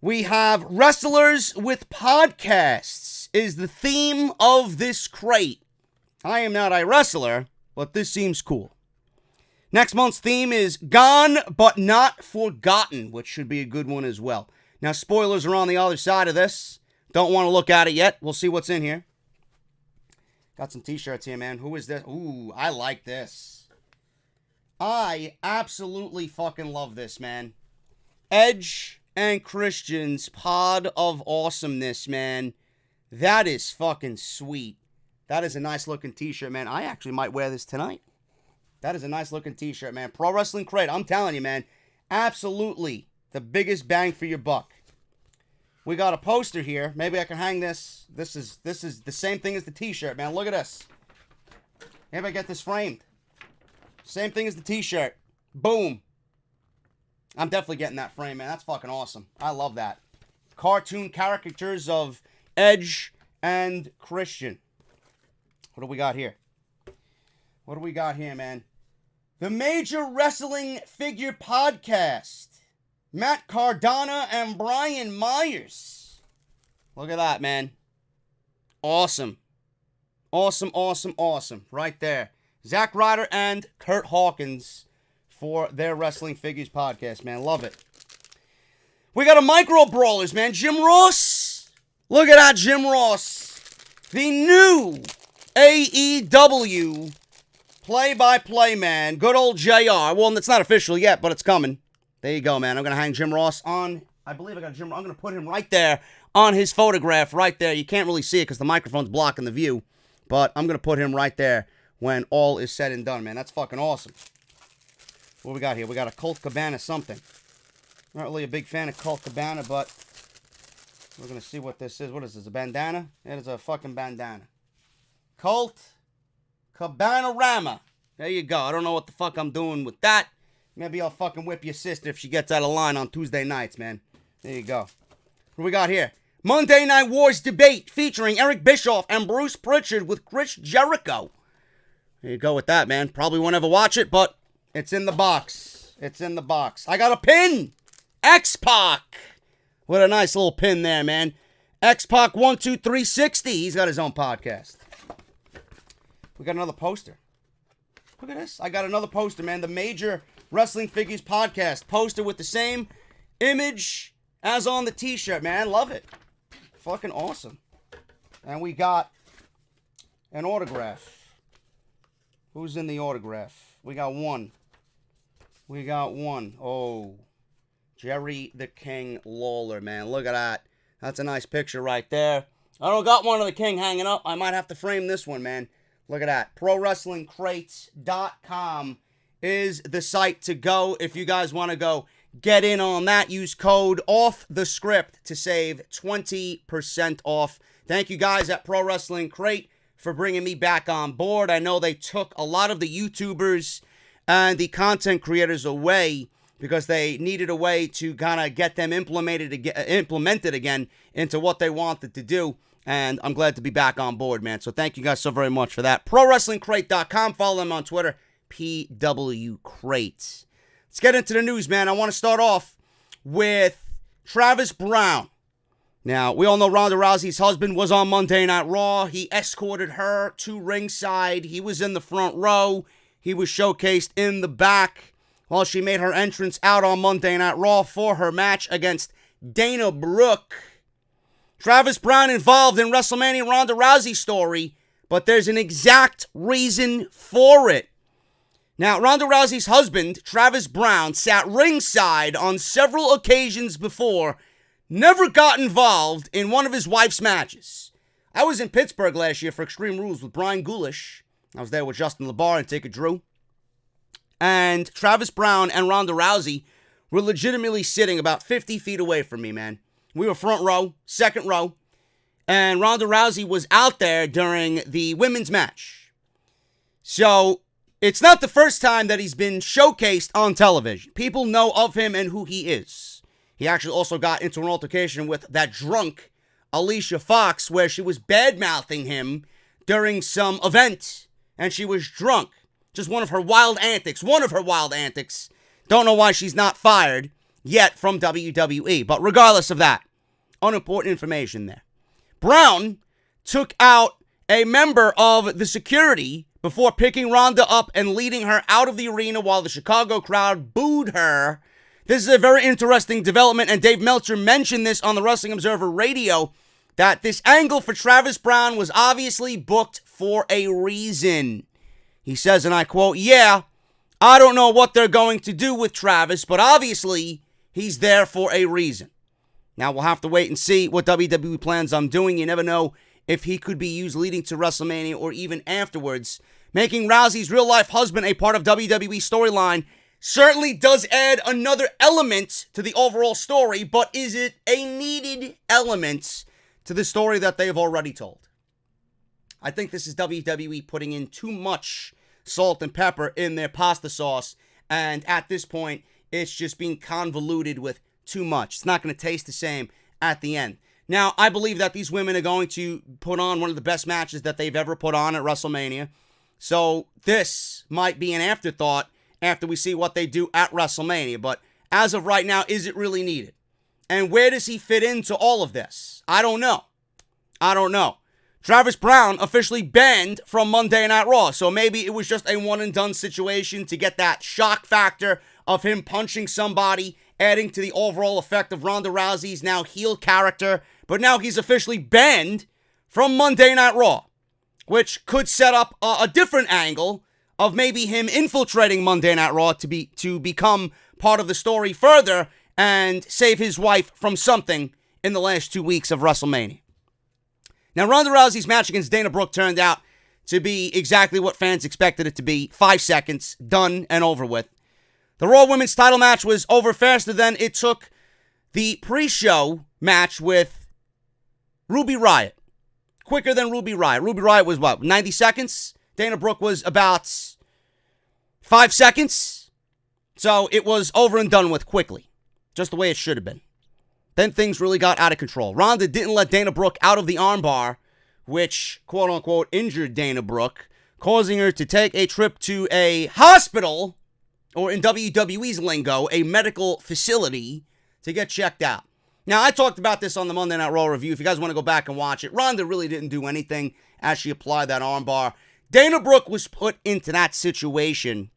We have Wrestlers with Podcasts is the theme of this crate. I am not a wrestler, but this seems cool. Next month's theme is Gone But Not Forgotten, which should be a good one as well. Now, spoilers are on the other side of this. Don't want to look at it yet. We'll see what's in here. Got some t-shirts here, man. Who is this? Ooh, I like this. I absolutely fucking love this, man. Edge and Christian's Pod of Awesomeness, man. That is fucking sweet. That is a nice looking t-shirt, man. I actually might wear this tonight. That is a nice looking t-shirt, man. Pro Wrestling Crate, I'm telling you, man. Absolutely the biggest bang for your buck. We got a poster here. Maybe I can hang this. This is the same thing as the t-shirt, man. Look at this. Maybe I get this framed. Same thing as the t-shirt. Boom. I'm definitely getting that frame, man. That's fucking awesome. I love that. Cartoon caricatures of Edge and Christian. What do we got here? What do we got here, man? The Major Wrestling Figure Podcast. Matt Cardona and Brian Myers. Look at that, man. Awesome. Awesome, awesome, awesome. Right there. Zack Ryder and Kurt Hawkins for their Wrestling Figures podcast, man. Love it. We got a Micro Brawlers, man. Jim Ross. Look at that, Jim Ross. The new AEW play-by-play man. Good old JR. Well, it's not official yet, but it's coming. There you go, man. I'm going to hang Jim Ross on. I believe I got Jim. I'm going to put him right there on his photograph right there. You can't really see it because the microphone's blocking the view. But I'm going to put him right there when all is said and done, man. That's fucking awesome. What we got here? We got a Colt Cabana something. Not really a big fan of Colt Cabana, but we're going to see what this is. What is this, a bandana? It is a fucking bandana. Colt Cabana-rama. There you go. I don't know what the fuck I'm doing with that. Maybe I'll fucking whip your sister if she gets out of line on Tuesday nights, man. There you go. What we got here? Monday Night Wars debate featuring Eric Bischoff and Bruce Pritchard with Chris Jericho. There you go with that, man. Probably won't ever watch it, but it's in the box. It's in the box. I got a pin. X-Pac. What a nice little pin there, man. X-Pac12360, he's got his own podcast. We got another poster. Look at this. I got another poster, man. The Major Wrestling Figures Podcast. Poster with the same image as on the t-shirt, man. Love it. Fucking awesome. And we got an autograph. Who's in the autograph? We got one. Oh, Jerry the King Lawler, man. Look at that. That's a nice picture right there. I don't got one of the King hanging up. I might have to frame this one, man. Look at that. ProWrestlingCrates.com is the site to go. If you guys want to go get in on that, use code OFFTHESCRIPT to save 20% off. Thank you guys at Pro Wrestling Crate for bringing me back on board. I know they took a lot of the YouTubers and the content creators away because they needed a way to kind of get them implemented again into what they wanted to do. And I'm glad to be back on board, man. So thank you guys so very much for that. ProWrestlingCrate.com. Follow them on Twitter. PW Crate. Let's get into the news, man. I want to start off with Travis Browne. Now, we all know Ronda Rousey's husband was on Monday Night Raw. He escorted her to ringside. He was in the front row. He was showcased in the back while she made her entrance out on Monday Night Raw for her match against Dana Brooke. Travis Browne involved in WrestleMania Ronda Rousey story, but there's an exact reason for it. Now, Ronda Rousey's husband, Travis Browne, sat ringside on several occasions before, never got involved in one of his wife's matches. I was in Pittsburgh last year for Extreme Rules with Brian Ghoulish. I was there with Justin LeBar and Taker Drew. And Travis Browne and Ronda Rousey were legitimately sitting about 50 feet away from me, man. We were front row, second row, and Ronda Rousey was out there during the women's match. So, it's not the first time that he's been showcased on television. People know of him and who he is. He actually also got into an altercation with that drunk Alicia Fox where she was bad-mouthing him during some event, and she was drunk. Just one of her wild antics. Don't know why she's not fired yet from WWE. But regardless of that, unimportant information there. Browne took out a member of the security before picking Ronda up and leading her out of the arena while the Chicago crowd booed her. This is a very interesting development, and Dave Meltzer mentioned this on the Wrestling Observer Radio, that this angle for Travis Browne was obviously booked for a reason. He says, and I quote, "Yeah, I don't know what they're going to do with Travis, but obviously he's there for a reason." Now we'll have to wait and see what WWE plans on doing. You never know if he could be used leading to WrestleMania or even afterwards. Making Rousey's real-life husband a part of WWE storyline certainly does add another element to the overall story, but is it a needed element to the story that they've already told? I think this is WWE putting in too much salt and pepper in their pasta sauce, and at this point, it's just being convoluted with too much. It's not going to taste the same at the end. Now, I believe that these women are going to put on one of the best matches that they've ever put on at WrestleMania, so this might be an afterthought after we see what they do at WrestleMania, but as of right now, is it really needed? And where does he fit into all of this? I don't know. Travis Browne officially banned from Monday Night Raw, so maybe it was just a one-and-done situation to get that shock factor of him punching somebody, adding to the overall effect of Ronda Rousey's now heel character, but now he's officially banned from Monday Night Raw, which could set up a different angle of maybe him infiltrating Monday Night Raw to become part of the story further and save his wife from something in the last 2 weeks of WrestleMania. Now, Ronda Rousey's match against Dana Brooke turned out to be exactly what fans expected it to be. 5 seconds, done and over with. The Raw Women's title match was over faster than it took the pre-show match with Ruby Riott. Quicker than Ruby Riott. Ruby Riott was, 90 seconds? Dana Brooke was about 5 seconds. So it was over and done with quickly. Just the way it should have been. Then things really got out of control. Ronda didn't let Dana Brooke out of the armbar, which, quote-unquote, injured Dana Brooke, causing her to take a trip to a hospital, or in WWE's lingo, a medical facility, to get checked out. Now, I talked about this on the Monday Night Raw review. If you guys want to go back and watch it, Ronda really didn't do anything as she applied that armbar. Dana Brooke was put into that situation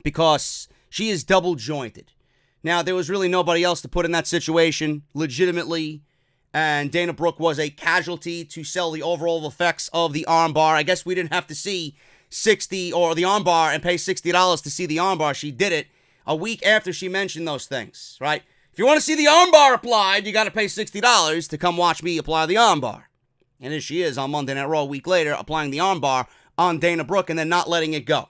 because she is double jointed. Now, there was really nobody else to put in that situation, legitimately, and Dana Brooke was a casualty to sell the overall effects of the armbar. I guess we didn't have to see 60 or the armbar and pay $60 to see the armbar. She did it a week after she mentioned those things, right? If you want to see the armbar applied, you got to pay $60 to come watch me apply the armbar. And here she is on Monday Night Raw a week later, applying the armbar on Dana Brooke and then not letting it go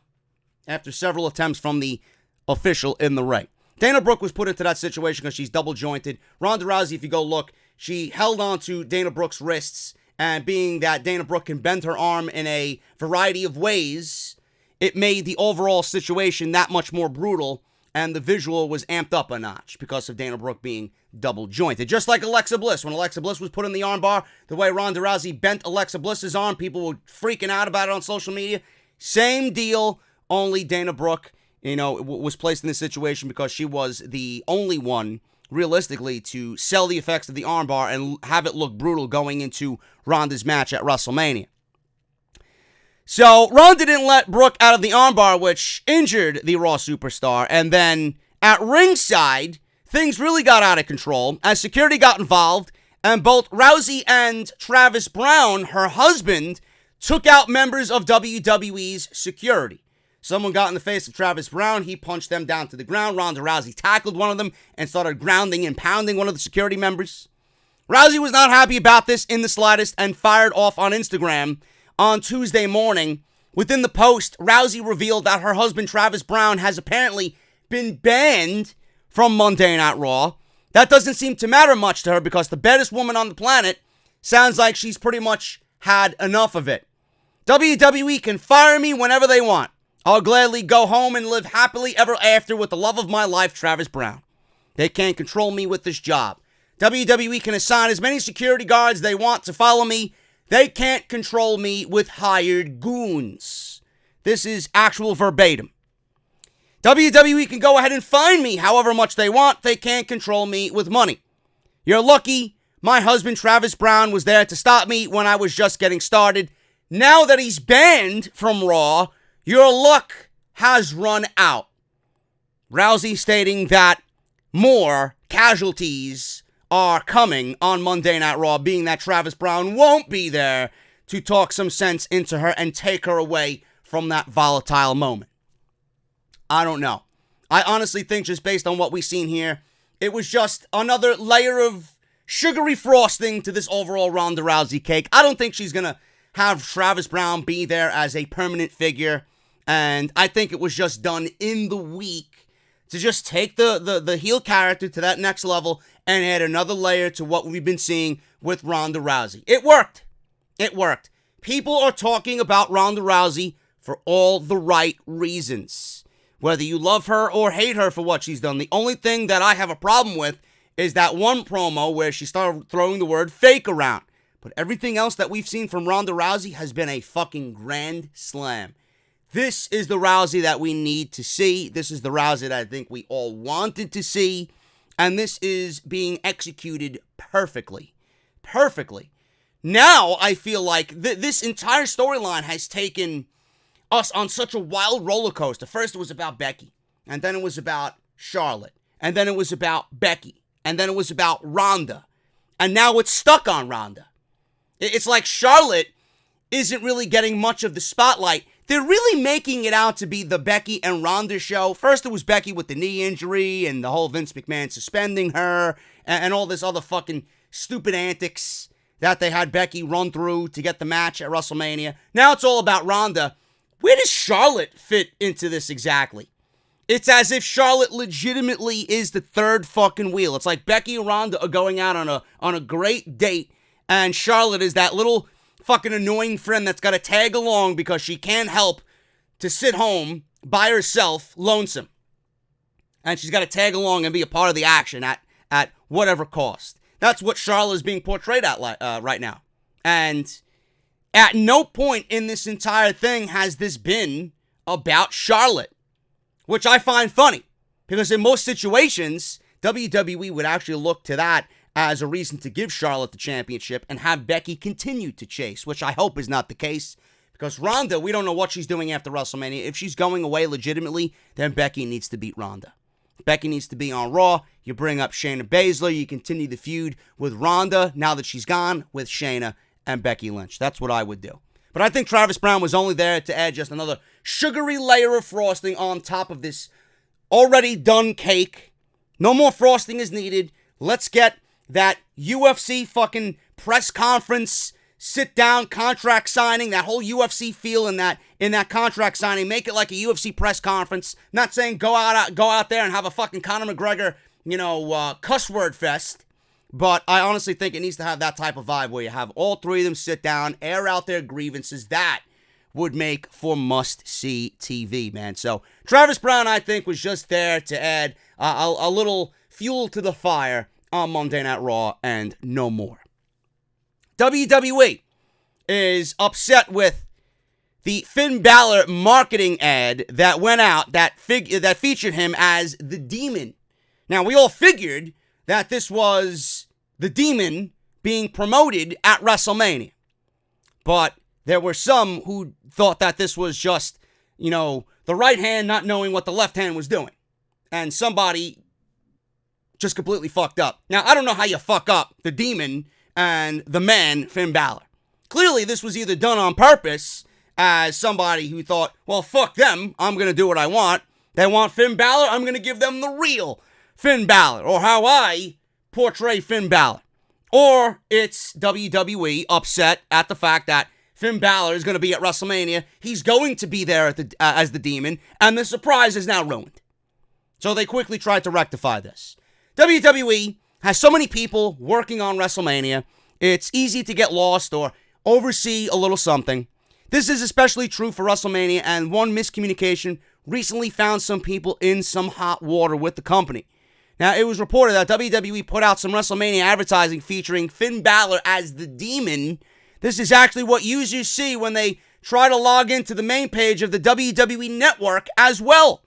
after several attempts from the official in the ring. Dana Brooke was put into that situation because she's double jointed. Ronda Rousey, if you go look, she held on to Dana Brooke's wrists, and being that Dana Brooke can bend her arm in a variety of ways, it made the overall situation that much more brutal, and the visual was amped up a notch because of Dana Brooke being double jointed. Just like Alexa Bliss. When Alexa Bliss was put in the armbar, the way Ronda Rousey bent Alexa Bliss's arm, people were freaking out about it on social media. Same deal, only Dana Brooke, was placed in this situation because she was the only one, realistically, to sell the effects of the armbar and have it look brutal going into Ronda's match at WrestleMania. So, Ronda didn't let Brooke out of the armbar, which injured the Raw superstar. And then, at ringside, things really got out of control as security got involved, and both Rousey and Travis Browne, her husband, took out members of WWE's security. Someone got in the face of Travis Browne. He punched them down to the ground. Ronda Rousey tackled one of them and started grounding and pounding one of the security members. Rousey was not happy about this in the slightest and fired off on Instagram on Tuesday morning. Within the post, Rousey revealed that her husband, Travis Browne, has apparently been banned from Monday Night Raw. That doesn't seem to matter much to her because the baddest woman on the planet sounds like she's pretty much had enough of it. WWE can fire me whenever they want. I'll gladly go home and live happily ever after with the love of my life, Travis Browne. They can't control me with this job. WWE can assign as many security guards they want to follow me. They can't control me with hired goons. This is actual verbatim. WWE can go ahead and fine me however much they want. They can't control me with money. You're lucky my husband Travis Browne was there to stop me when I was just getting started. Now that he's banned from Raw, your luck has run out. Rousey stating that more casualties are coming on Monday Night Raw, being that Travis Browne won't be there to talk some sense into her and take her away from that volatile moment. I don't know. I honestly think just based on what we've seen here, it was just another layer of sugary frosting to this overall Ronda Rousey cake. I don't think she's going to have Travis Browne be there as a permanent figure. And I think it was just done in the week to just take the heel character to that next level and add another layer to what we've been seeing with Ronda Rousey. It worked. It worked. People are talking about Ronda Rousey for all the right reasons. Whether you love her or hate her for what she's done. The only thing that I have a problem with is that one promo where she started throwing the word fake around. But everything else that we've seen from Ronda Rousey has been a fucking grand slam. This is the Rousey that we need to see. This is the Rousey that I think we all wanted to see. And this is being executed perfectly. Perfectly. Now, I feel like this entire storyline has taken us on such a wild roller coaster. First, it was about Becky. And then it was about Charlotte. And then it was about Becky. And then it was about Ronda. And now it's stuck on Ronda. It's like Charlotte isn't really getting much of the spotlight. They're really making it out to be the Becky and Ronda show. First, it was Becky with the knee injury and the whole Vince McMahon suspending her and all this other fucking stupid antics that they had Becky run through to get the match at WrestleMania. Now it's all about Ronda. Where does Charlotte fit into this exactly? It's as if Charlotte legitimately is the third fucking wheel. It's like Becky and Ronda are going out on a great date, and Charlotte is that little fucking annoying friend that's got to tag along because she can't help to sit home by herself, lonesome. And she's got to tag along and be a part of the action at whatever cost. That's what Charlotte is being portrayed at right now. And at no point in this entire thing has this been about Charlotte, which I find funny, because in most situations, WWE would actually look to that as a reason to give Charlotte the championship and have Becky continue to chase, which I hope is not the case. Because Ronda, we don't know what she's doing after WrestleMania. If she's going away legitimately, then Becky needs to beat Ronda. Becky needs to be on Raw. You bring up Shayna Baszler. You continue the feud with Ronda, now that she's gone, with Shayna and Becky Lynch. That's what I would do. But I think Travis Browne was only there to add just another sugary layer of frosting on top of this already done cake. No more frosting is needed. Let's get that UFC fucking press conference, sit down, contract signing, that whole UFC feel in that contract signing. Make it like a UFC press conference. Not saying go out there and have a fucking Conor McGregor, cuss word fest. But I honestly think it needs to have that type of vibe where you have all three of them sit down, air out their grievances. That would make for must-see TV, man. So Travis Browne, I think, was just there to add a little fuel to the fire on Monday Night Raw and no more. WWE is upset with the Finn Balor marketing ad that went out that featured him as the Demon. Now, we all figured that this was the Demon being promoted at WrestleMania. But there were some who thought that this was just, the right hand not knowing what the left hand was doing. And somebody just completely fucked up. Now, I don't know how you fuck up the Demon and the man, Finn Balor. Clearly, this was either done on purpose as somebody who thought, well, fuck them, I'm going to do what I want. They want Finn Balor, I'm going to give them the real Finn Balor, or how I portray Finn Balor. Or it's WWE upset at the fact that Finn Balor is going to be at WrestleMania. He's going to be there as the Demon, and the surprise is now ruined. So they quickly tried to rectify this. WWE has so many people working on WrestleMania, it's easy to get lost or oversee a little something. This is especially true for WrestleMania, and one miscommunication recently found some people in some hot water with the company. Now, it was reported that WWE put out some WrestleMania advertising featuring Finn Balor as the Demon. This is actually what users see when they try to log into the main page of the WWE Network as well.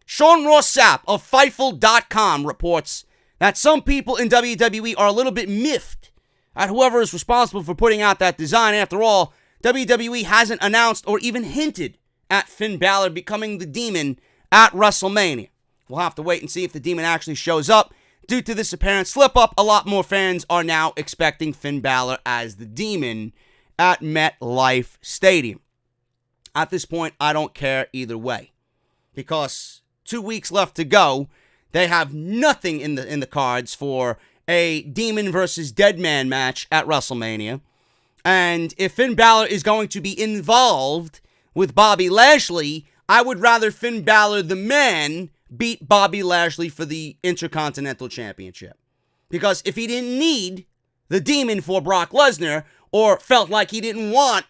Sean Ross Sapp of Fightful.com reports that some people in WWE are a little bit miffed at whoever is responsible for putting out that design. After all, WWE hasn't announced or even hinted at Finn Balor becoming the Demon at WrestleMania. We'll have to wait and see if the Demon actually shows up. Due to this apparent slip-up, a lot more fans are now expecting Finn Balor as the Demon at MetLife Stadium. At this point, I don't care either way, because 2 weeks left to go. They have nothing in the cards for a Demon versus Deadman match at WrestleMania. And if Finn Balor is going to be involved with Bobby Lashley, I would rather Finn Balor, the man, beat Bobby Lashley for the Intercontinental Championship. Because if he didn't need the Demon for Brock Lesnar, or felt like he didn't want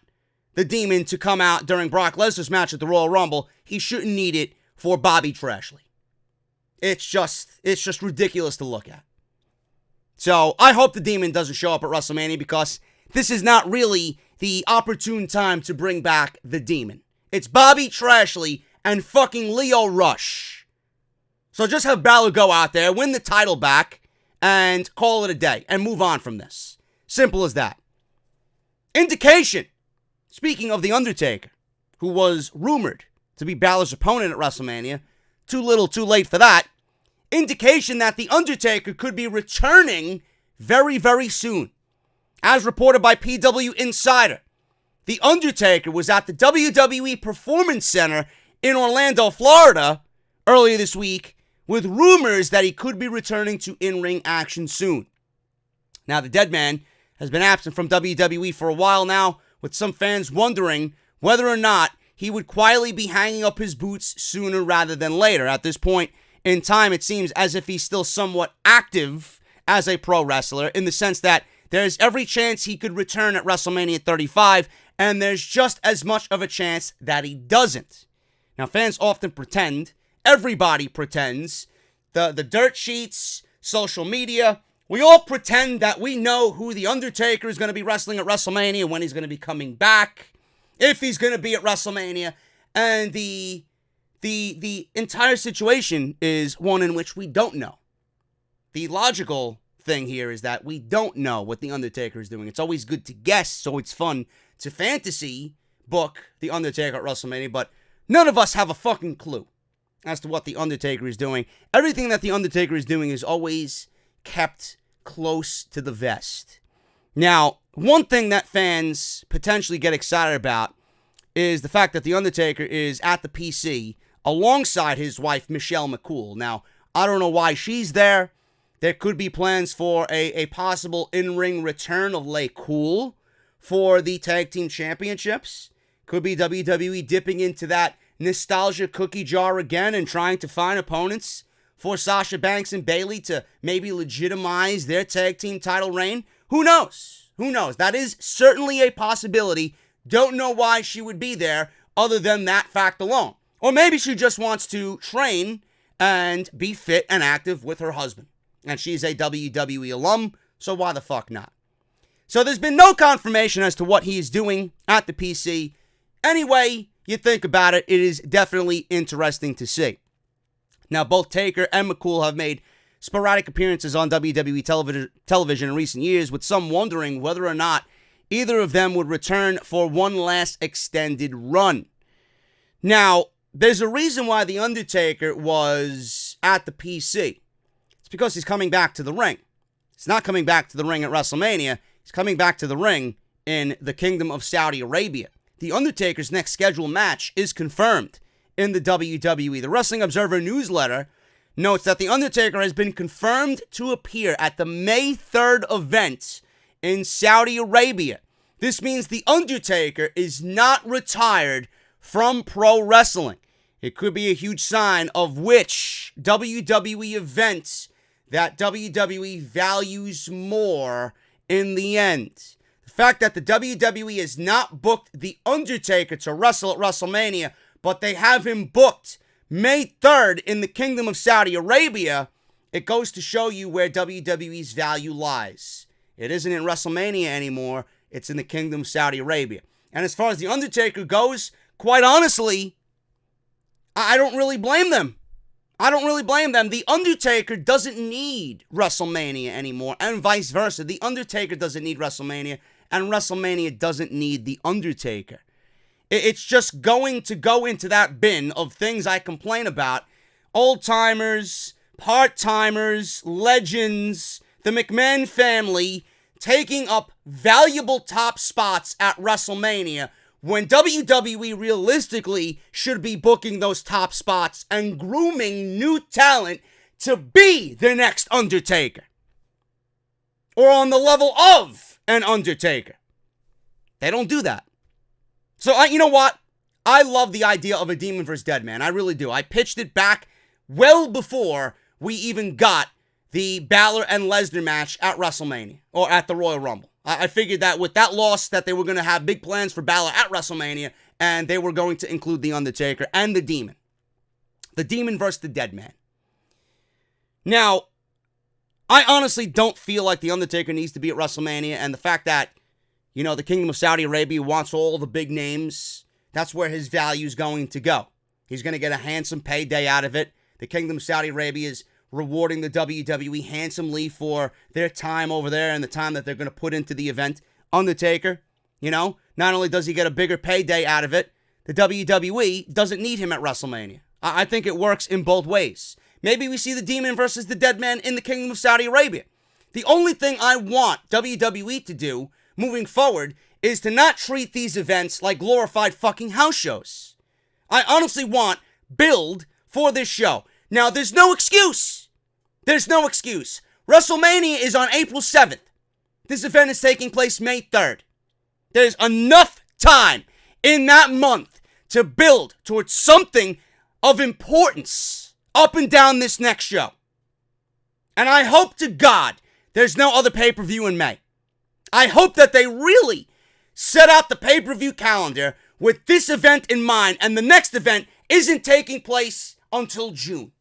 the Demon to come out during Brock Lesnar's match at the Royal Rumble, he shouldn't need it for Bobby Trashley. It's just ridiculous to look at. So I hope the Demon doesn't show up at WrestleMania, because this is not really the opportune time to bring back the Demon. It's Bobby Trashley and fucking Leo Rush. So just have Balor go out there, win the title back, and call it a day, and move on from this. Simple as that. Indication, speaking of The Undertaker, who was rumored to be Balor's opponent at WrestleMania, too little, too late for that. Indication that The Undertaker could be returning very, very soon. As reported by PW Insider, The Undertaker was at the WWE Performance Center in Orlando, Florida, earlier this week, with rumors that he could be returning to in-ring action soon. Now, the dead man has been absent from WWE for a while now, with some fans wondering whether or not he would quietly be hanging up his boots sooner rather than later. At this point in time, it seems as if he's still somewhat active as a pro wrestler, in the sense that there's every chance he could return at WrestleMania 35, and there's just as much of a chance that he doesn't. Now, fans often pretend, everybody pretends, the dirt sheets, social media, we all pretend that we know who The Undertaker is going to be wrestling at WrestleMania, when he's going to be coming back, if he's going to be at WrestleMania, and the entire situation is one in which we don't know. The logical thing here is that we don't know what The Undertaker is doing. It's always good to guess, so it's fun to fantasy book The Undertaker at WrestleMania, but none of us have a fucking clue as to what The Undertaker is doing. Everything that The Undertaker is doing is always kept close to the vest. Now, one thing that fans potentially get excited about is the fact that The Undertaker is at the PC alongside his wife, Michelle McCool. Now, I don't know why she's there. There could be plans for a possible in-ring return of Lay Cool for the Tag Team Championships. Could be WWE dipping into that nostalgia cookie jar again and trying to find opponents for Sasha Banks and Bayley to maybe legitimize their tag team title reign. Who knows? Who knows? That is certainly a possibility. Don't know why she would be there other than that fact alone. Or maybe she just wants to train and be fit and active with her husband. And she's a WWE alum, so why the fuck not? So there's been no confirmation as to what he is doing at the PC. Anyway, you think about it, it is definitely interesting to see. Now, both Taker and McCool have made sporadic appearances on WWE television in recent years, with some wondering whether or not either of them would return for one last extended run. Now, there's a reason why The Undertaker was at the PC. It's because he's coming back to the ring. He's not coming back to the ring at WrestleMania. He's coming back to the ring in the Kingdom of Saudi Arabia. The Undertaker's next scheduled match is confirmed in the WWE. The Wrestling Observer newsletter notes that The Undertaker has been confirmed to appear at the May 3rd event in Saudi Arabia. This means The Undertaker is not retired from pro wrestling. It could be a huge sign of which WWE event that WWE values more in the end. The fact that the WWE has not booked The Undertaker to wrestle at WrestleMania, but they have him booked May 3rd in the Kingdom of Saudi Arabia, it goes to show you where WWE's value lies. It isn't in WrestleMania anymore, it's in the Kingdom of Saudi Arabia. And as far as The Undertaker goes, quite honestly, I don't really blame them. I don't really blame them. The Undertaker doesn't need WrestleMania anymore, and vice versa. The Undertaker doesn't need WrestleMania, and WrestleMania doesn't need The Undertaker. It's just going to go into that bin of things I complain about. Old-timers, part-timers, legends, the McMahon family taking up valuable top spots at WrestleMania when WWE realistically should be booking those top spots and grooming new talent to be the next Undertaker. Or on the level of an Undertaker. They don't do that. So, you know what? I love the idea of a Demon vs. Dead Man. I really do. I pitched it back well before we even got the Balor and Lesnar match at WrestleMania. Or at the Royal Rumble. I figured that with that loss that they were going to have big plans for Balor at WrestleMania. And they were going to include The Undertaker and the Demon. The Demon versus the Dead Man. Now, I honestly don't feel like The Undertaker needs to be at WrestleMania. And the fact that, you know, the Kingdom of Saudi Arabia wants all the big names. That's where his value is going to go. He's going to get a handsome payday out of it. The Kingdom of Saudi Arabia is rewarding the WWE handsomely for their time over there and the time that they're going to put into the event. Undertaker, you know, not only does he get a bigger payday out of it, the WWE doesn't need him at WrestleMania. I think it works in both ways. Maybe we see the Demon versus the Dead Man in the Kingdom of Saudi Arabia. The only thing I want WWE to do moving forward is to not treat these events like glorified fucking house shows. I honestly want build for this show. Now, there's no excuse. There's no excuse. WrestleMania is on April 7th. This event is taking place May 3rd. There's enough time in that month to build towards something of importance up and down this next show. And I hope to God there's no other pay-per-view in May. I hope that they really set out the pay-per-view calendar with this event in mind, and the next event isn't taking place until June.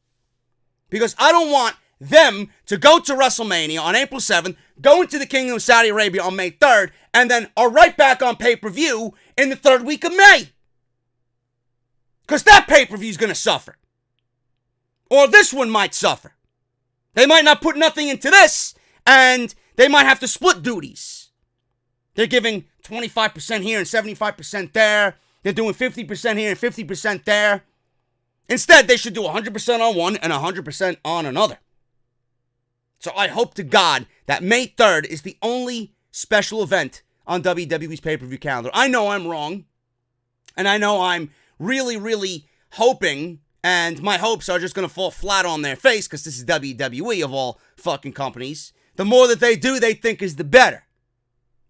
Because I don't want them to go to WrestleMania on April 7th, go into the Kingdom of Saudi Arabia on May 3rd, and then are right back on pay-per-view in the third week of May. Because that pay-per-view is going to suffer. Or this one might suffer. They might not put nothing into this, And they might have to split duties. They're giving 25% here and 75% there. They're doing 50% here and 50% there. Instead, they should do 100% on one and 100% on another. So I hope to God that May 3rd is the only special event on WWE's pay-per-view calendar. I know I'm wrong. And I know I'm really, really hoping, and my hopes are just going to fall flat on their face because this is WWE of all fucking companies. The more that they do, they think is the better.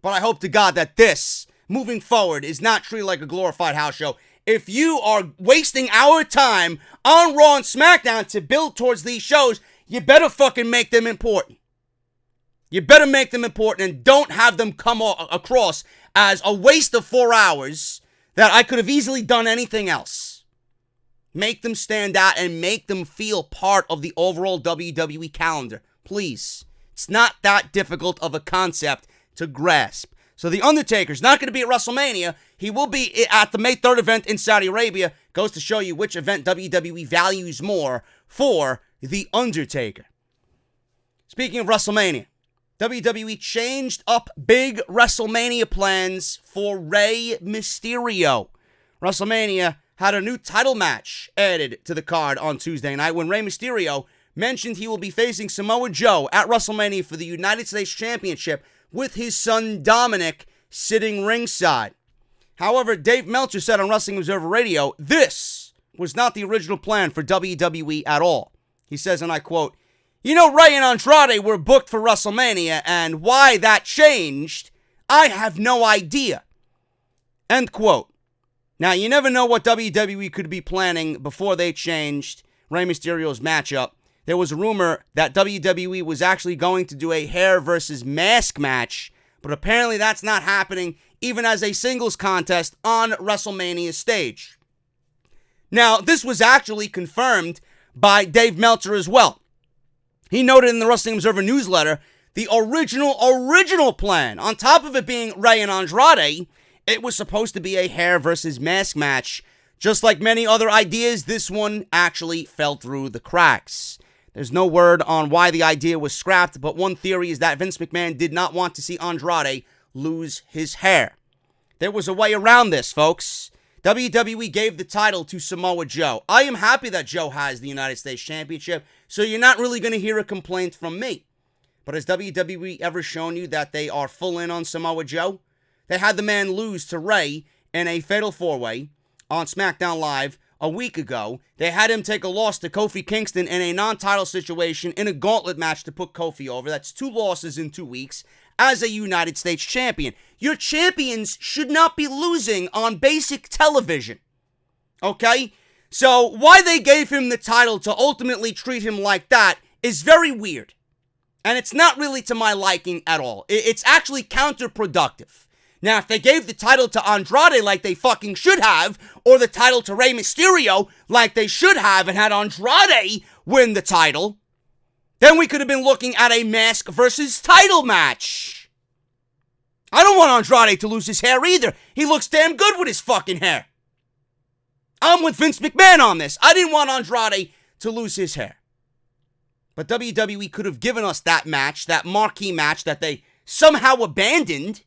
But I hope to God that this, moving forward, is not treated like a glorified house show. If you are wasting our time on Raw and SmackDown to build towards these shows, you better fucking make them important. You better make them important and don't have them come across as a waste of 4 hours that I could have easily done anything else. Make them stand out and make them feel part of the overall WWE calendar. Please. It's not that difficult of a concept to grasp. So the Undertaker's not going to be at WrestleMania. He will be at the May 3rd event in Saudi Arabia. Goes to show you which event WWE values more for the Undertaker. Speaking of WrestleMania, WWE changed up big WrestleMania plans for Rey Mysterio. WrestleMania had a new title match added to the card on Tuesday night when Rey Mysterio mentioned he will be facing Samoa Joe at WrestleMania for the United States Championship with his son Dominic sitting ringside. However, Dave Meltzer said on Wrestling Observer Radio, this was not the original plan for WWE at all. He says, and I quote, "You know, Rey and Andrade were booked for WrestleMania, and why that changed, I have no idea." End quote. Now, you never know what WWE could be planning before they changed Rey Mysterio's matchup. There was a rumor that WWE was actually going to do a hair versus mask match, but apparently that's not happening even as a singles contest on WrestleMania's stage. Now, this was actually confirmed by Dave Meltzer as well. He noted in the Wrestling Observer newsletter, the original plan, on top of it being Rey and Andrade, it was supposed to be a hair versus mask match. Just like many other ideas, this one actually fell through the cracks. There's no word on why the idea was scrapped, but one theory is that Vince McMahon did not want to see Andrade lose his hair. There was a way around this, folks. WWE gave the title to Samoa Joe. I am happy that Joe has the United States Championship, so you're not really going to hear a complaint from me. But has WWE ever shown you that they are full in on Samoa Joe? They had the man lose to Rey in a fatal four-way on SmackDown Live a week ago. They had him take a loss to Kofi Kingston in a non-title situation in a gauntlet match to put Kofi over. That's 2 losses in 2 weeks as a United States champion. Your champions should not be losing on basic television. Okay? So why they gave him the title to ultimately treat him like that is very weird. And it's not really to my liking at all. It's actually counterproductive. Now, if they gave the title to Andrade like they fucking should have, or the title to Rey Mysterio like they should have and had Andrade win the title, then we could have been looking at a mask versus title match. I don't want Andrade to lose his hair either. He looks damn good with his fucking hair. I'm with Vince McMahon on this. I didn't want Andrade to lose his hair. But WWE could have given us that match, that marquee match that they somehow abandoned.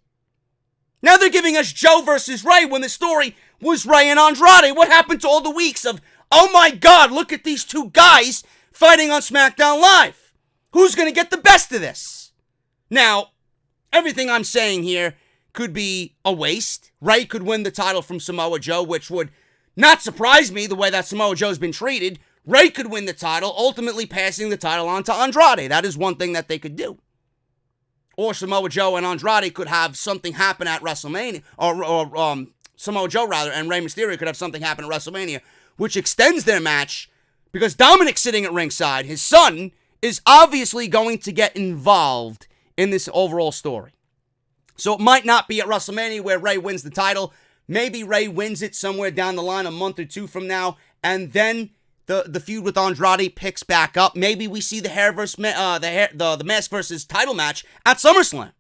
Now they're giving us Joe versus Rey when the story was Rey and Andrade. What happened to all the weeks of, oh my God, look at these 2 guys fighting on SmackDown Live? Who's going to get the best of this? Now, everything I'm saying here could be a waste. Rey could win the title from Samoa Joe, which would not surprise me the way that Samoa Joe's been treated. Rey could win the title, ultimately passing the title on to Andrade. That is one thing that they could do. Or Samoa Joe and Andrade could have something happen at WrestleMania, or Samoa Joe rather, and Rey Mysterio could have something happen at WrestleMania, which extends their match, because Dominic's sitting at ringside. His son is obviously going to get involved in this overall story. So it might not be at WrestleMania where Rey wins the title. Maybe Rey wins it somewhere down the line a month or 2 from now, and then the feud with Andrade picks back up. Maybe we see the mask versus title match at SummerSlam.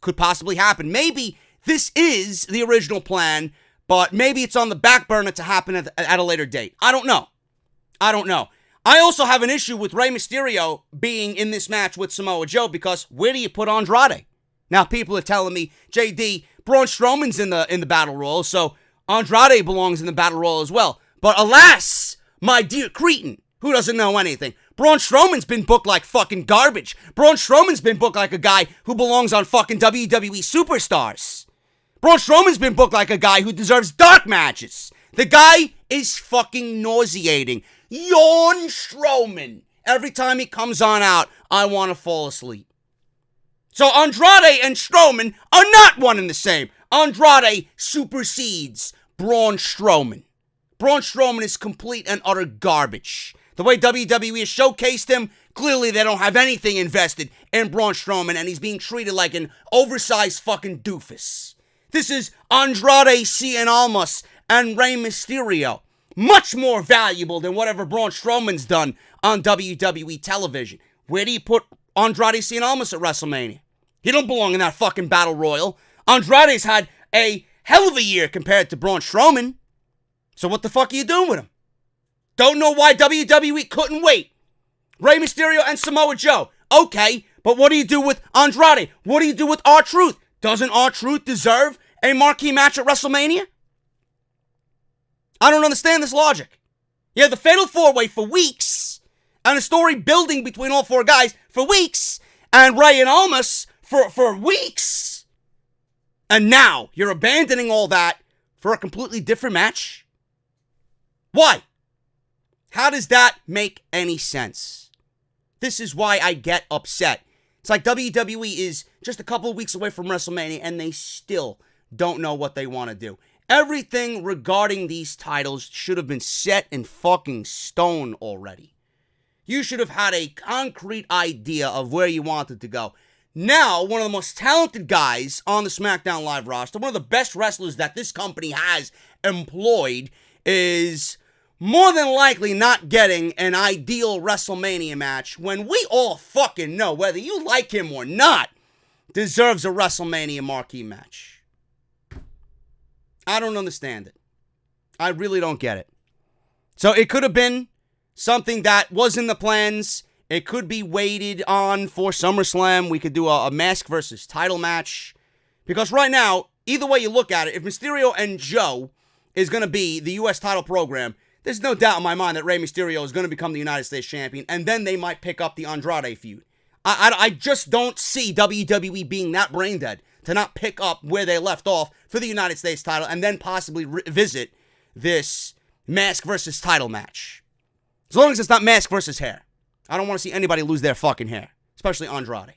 Could possibly happen. Maybe this is the original plan, but maybe it's on the back burner to happen at a later date. I don't know. I also have an issue with Rey Mysterio being in this match with Samoa Joe because where do you put Andrade? Now people are telling me, JD, Braun Strowman's in the Battle Royal, so Andrade belongs in the Battle Royal as well. But alas, my dear cretin, who doesn't know anything, Braun Strowman's been booked like fucking garbage. Braun Strowman's been booked like a guy who belongs on fucking WWE Superstars. Braun Strowman's been booked like a guy who deserves dark matches. The guy is fucking nauseating. Yawn Strowman. Every time he comes on out, I want to fall asleep. So Andrade and Strowman are not one and the same. Andrade supersedes Braun Strowman. Braun Strowman is complete and utter garbage. The way WWE has showcased him, clearly they don't have anything invested in Braun Strowman, and he's being treated like an oversized fucking doofus. This is Andrade Cien Almas and Rey Mysterio. Much more valuable than whatever Braun Strowman's done on WWE television. Where do you put Andrade Cien Almas at WrestleMania? He don't belong in that fucking Battle Royal. Andrade's had a hell of a year compared to Braun Strowman. So what the fuck are you doing with him? Don't know why WWE couldn't wait. Rey Mysterio and Samoa Joe. Okay, but what do you do with Andrade? What do you do with R-Truth? Doesn't R-Truth deserve a marquee match at WrestleMania? I don't understand this logic. You had the Fatal 4-Way for weeks, and a story building between all four guys for weeks, and Rey and Almas for weeks. And now you're abandoning all that for a completely different match? Why? How does that make any sense? This is why I get upset. It's like WWE is just a couple of weeks away from WrestleMania, and they still don't know what they want to do. Everything regarding these titles should have been set in fucking stone already. You should have had a concrete idea of where you wanted to go. Now, one of the most talented guys on the SmackDown Live roster, one of the best wrestlers that this company has employed, is more than likely not getting an ideal WrestleMania match when we all fucking know, whether you like him or not, deserves a WrestleMania marquee match. I don't understand it. I really don't get it. So it could have been something that was in the plans. It could be waited on for SummerSlam. We could do a mask versus title match. Because right now, either way you look at it, if Mysterio and Joe is going to be the U.S. title program, there's no doubt in my mind that Rey Mysterio is going to become the United States champion, and then they might pick up the Andrade feud. I just don't see WWE being that brain dead to not pick up where they left off for the United States title and then possibly revisit this mask versus title match. As long as it's not mask versus hair. I don't want to see anybody lose their fucking hair, especially Andrade.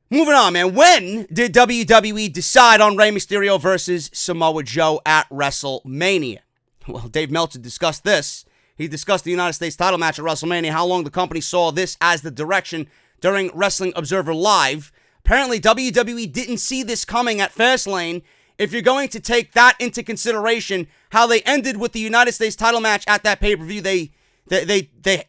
Moving on, man. When did WWE decide on Rey Mysterio versus Samoa Joe at WrestleMania? Well, Dave Meltzer discussed this. He discussed the United States title match at WrestleMania, how long the company saw this as the direction during Wrestling Observer Live. Apparently, WWE didn't see this coming at Fastlane. If you're going to take that into consideration, how they ended with the United States title match at that pay-per-view they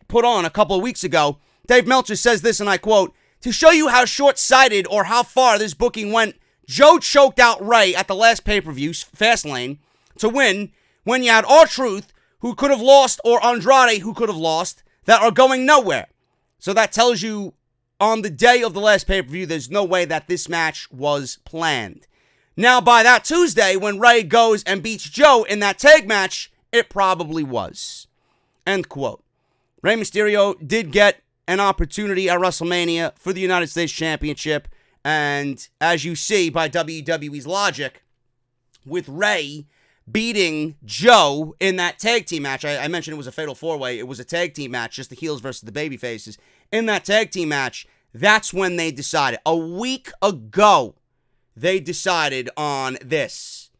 put on a couple of weeks ago, Dave Meltzer says this, and I quote, "To show you how short-sighted or how far this booking went, Joe choked out Rey at the last pay-per-view, Fastlane, to win when you had R-Truth, who could have lost, or Andrade, who could have lost, that are going nowhere." So that tells you on the day of the last pay-per-view, there's no way that this match was planned. Now, by that Tuesday, when Rey goes and beats Joe in that tag match, it probably was. End quote. Rey Mysterio did get an opportunity at WrestleMania for the United States Championship, and as you see by WWE's logic, with Rey beating Joe in that tag team match, I mentioned it was a fatal four-way, it was a tag team match, just the heels versus the babyfaces. In that tag team match, that's when they decided. A week ago, they decided on this.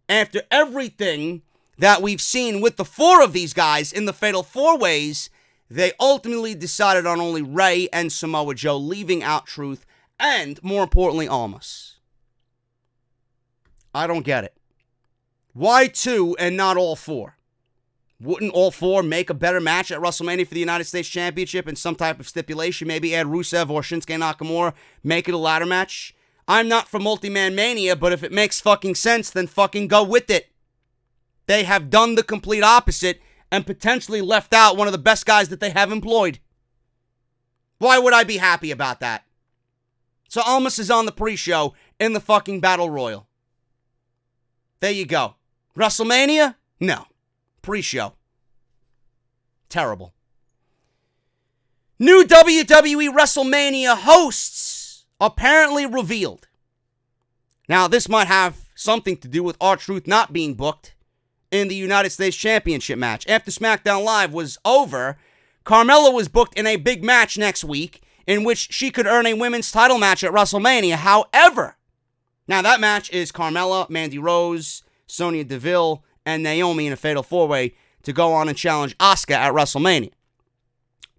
After everything that we've seen with the four of these guys in the fatal four-ways, they ultimately decided on only Rey and Samoa Joe, leaving out Truth and, more importantly, Almas. I don't get it. Why two and not all four? Wouldn't all four make a better match at WrestleMania for the United States Championship in some type of stipulation? Maybe add Rusev or Shinsuke Nakamura, make it a ladder match? I'm not for multi-man mania, but if it makes fucking sense, then fucking go with it. They have done the complete opposite, and potentially left out one of the best guys that they have employed. Why would I be happy about that? So Almas is on the pre-show in the fucking Battle Royal. There you go. WrestleMania? No. Pre-show. Terrible. New WWE WrestleMania hosts apparently revealed. Now, this might have something to do with R-Truth not being booked in the United States Championship match. After SmackDown Live was over, Carmella was booked in a big match next week in which she could earn a women's title match at WrestleMania. However, now that match is Carmella, Mandy Rose, Sonya Deville, and Naomi in a fatal four-way to go on and challenge Asuka at WrestleMania.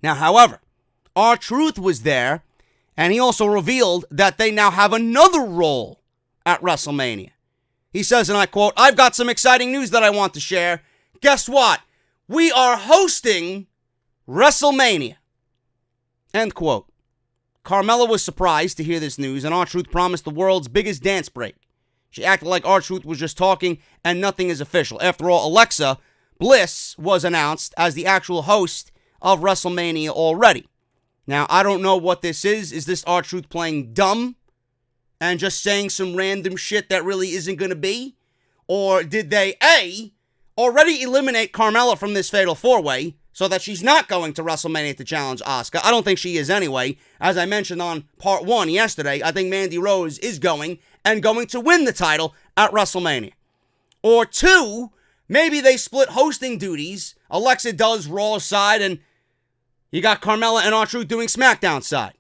Now, however, R-Truth was there, and he also revealed that they now have another role at WrestleMania. He says, and I quote, "I've got some exciting news that I want to share. Guess what? We are hosting WrestleMania." End quote. Carmella was surprised to hear this news, and R-Truth promised the world's biggest dance break. She acted like R-Truth was just talking and nothing is official. After all, Alexa Bliss was announced as the actual host of WrestleMania already. Now, I don't know what this is. Is this R-Truth playing dumb and just saying some random shit that really isn't going to be? Or did they, A, already eliminate Carmella from this fatal four-way so that she's not going to WrestleMania to challenge Asuka? I don't think she is anyway. As I mentioned on part 1 yesterday, I think Mandy Rose is going to win the title at WrestleMania. Or 2, maybe they split hosting duties. Alexa does Raw side, and you got Carmella and R-Truth doing SmackDown side,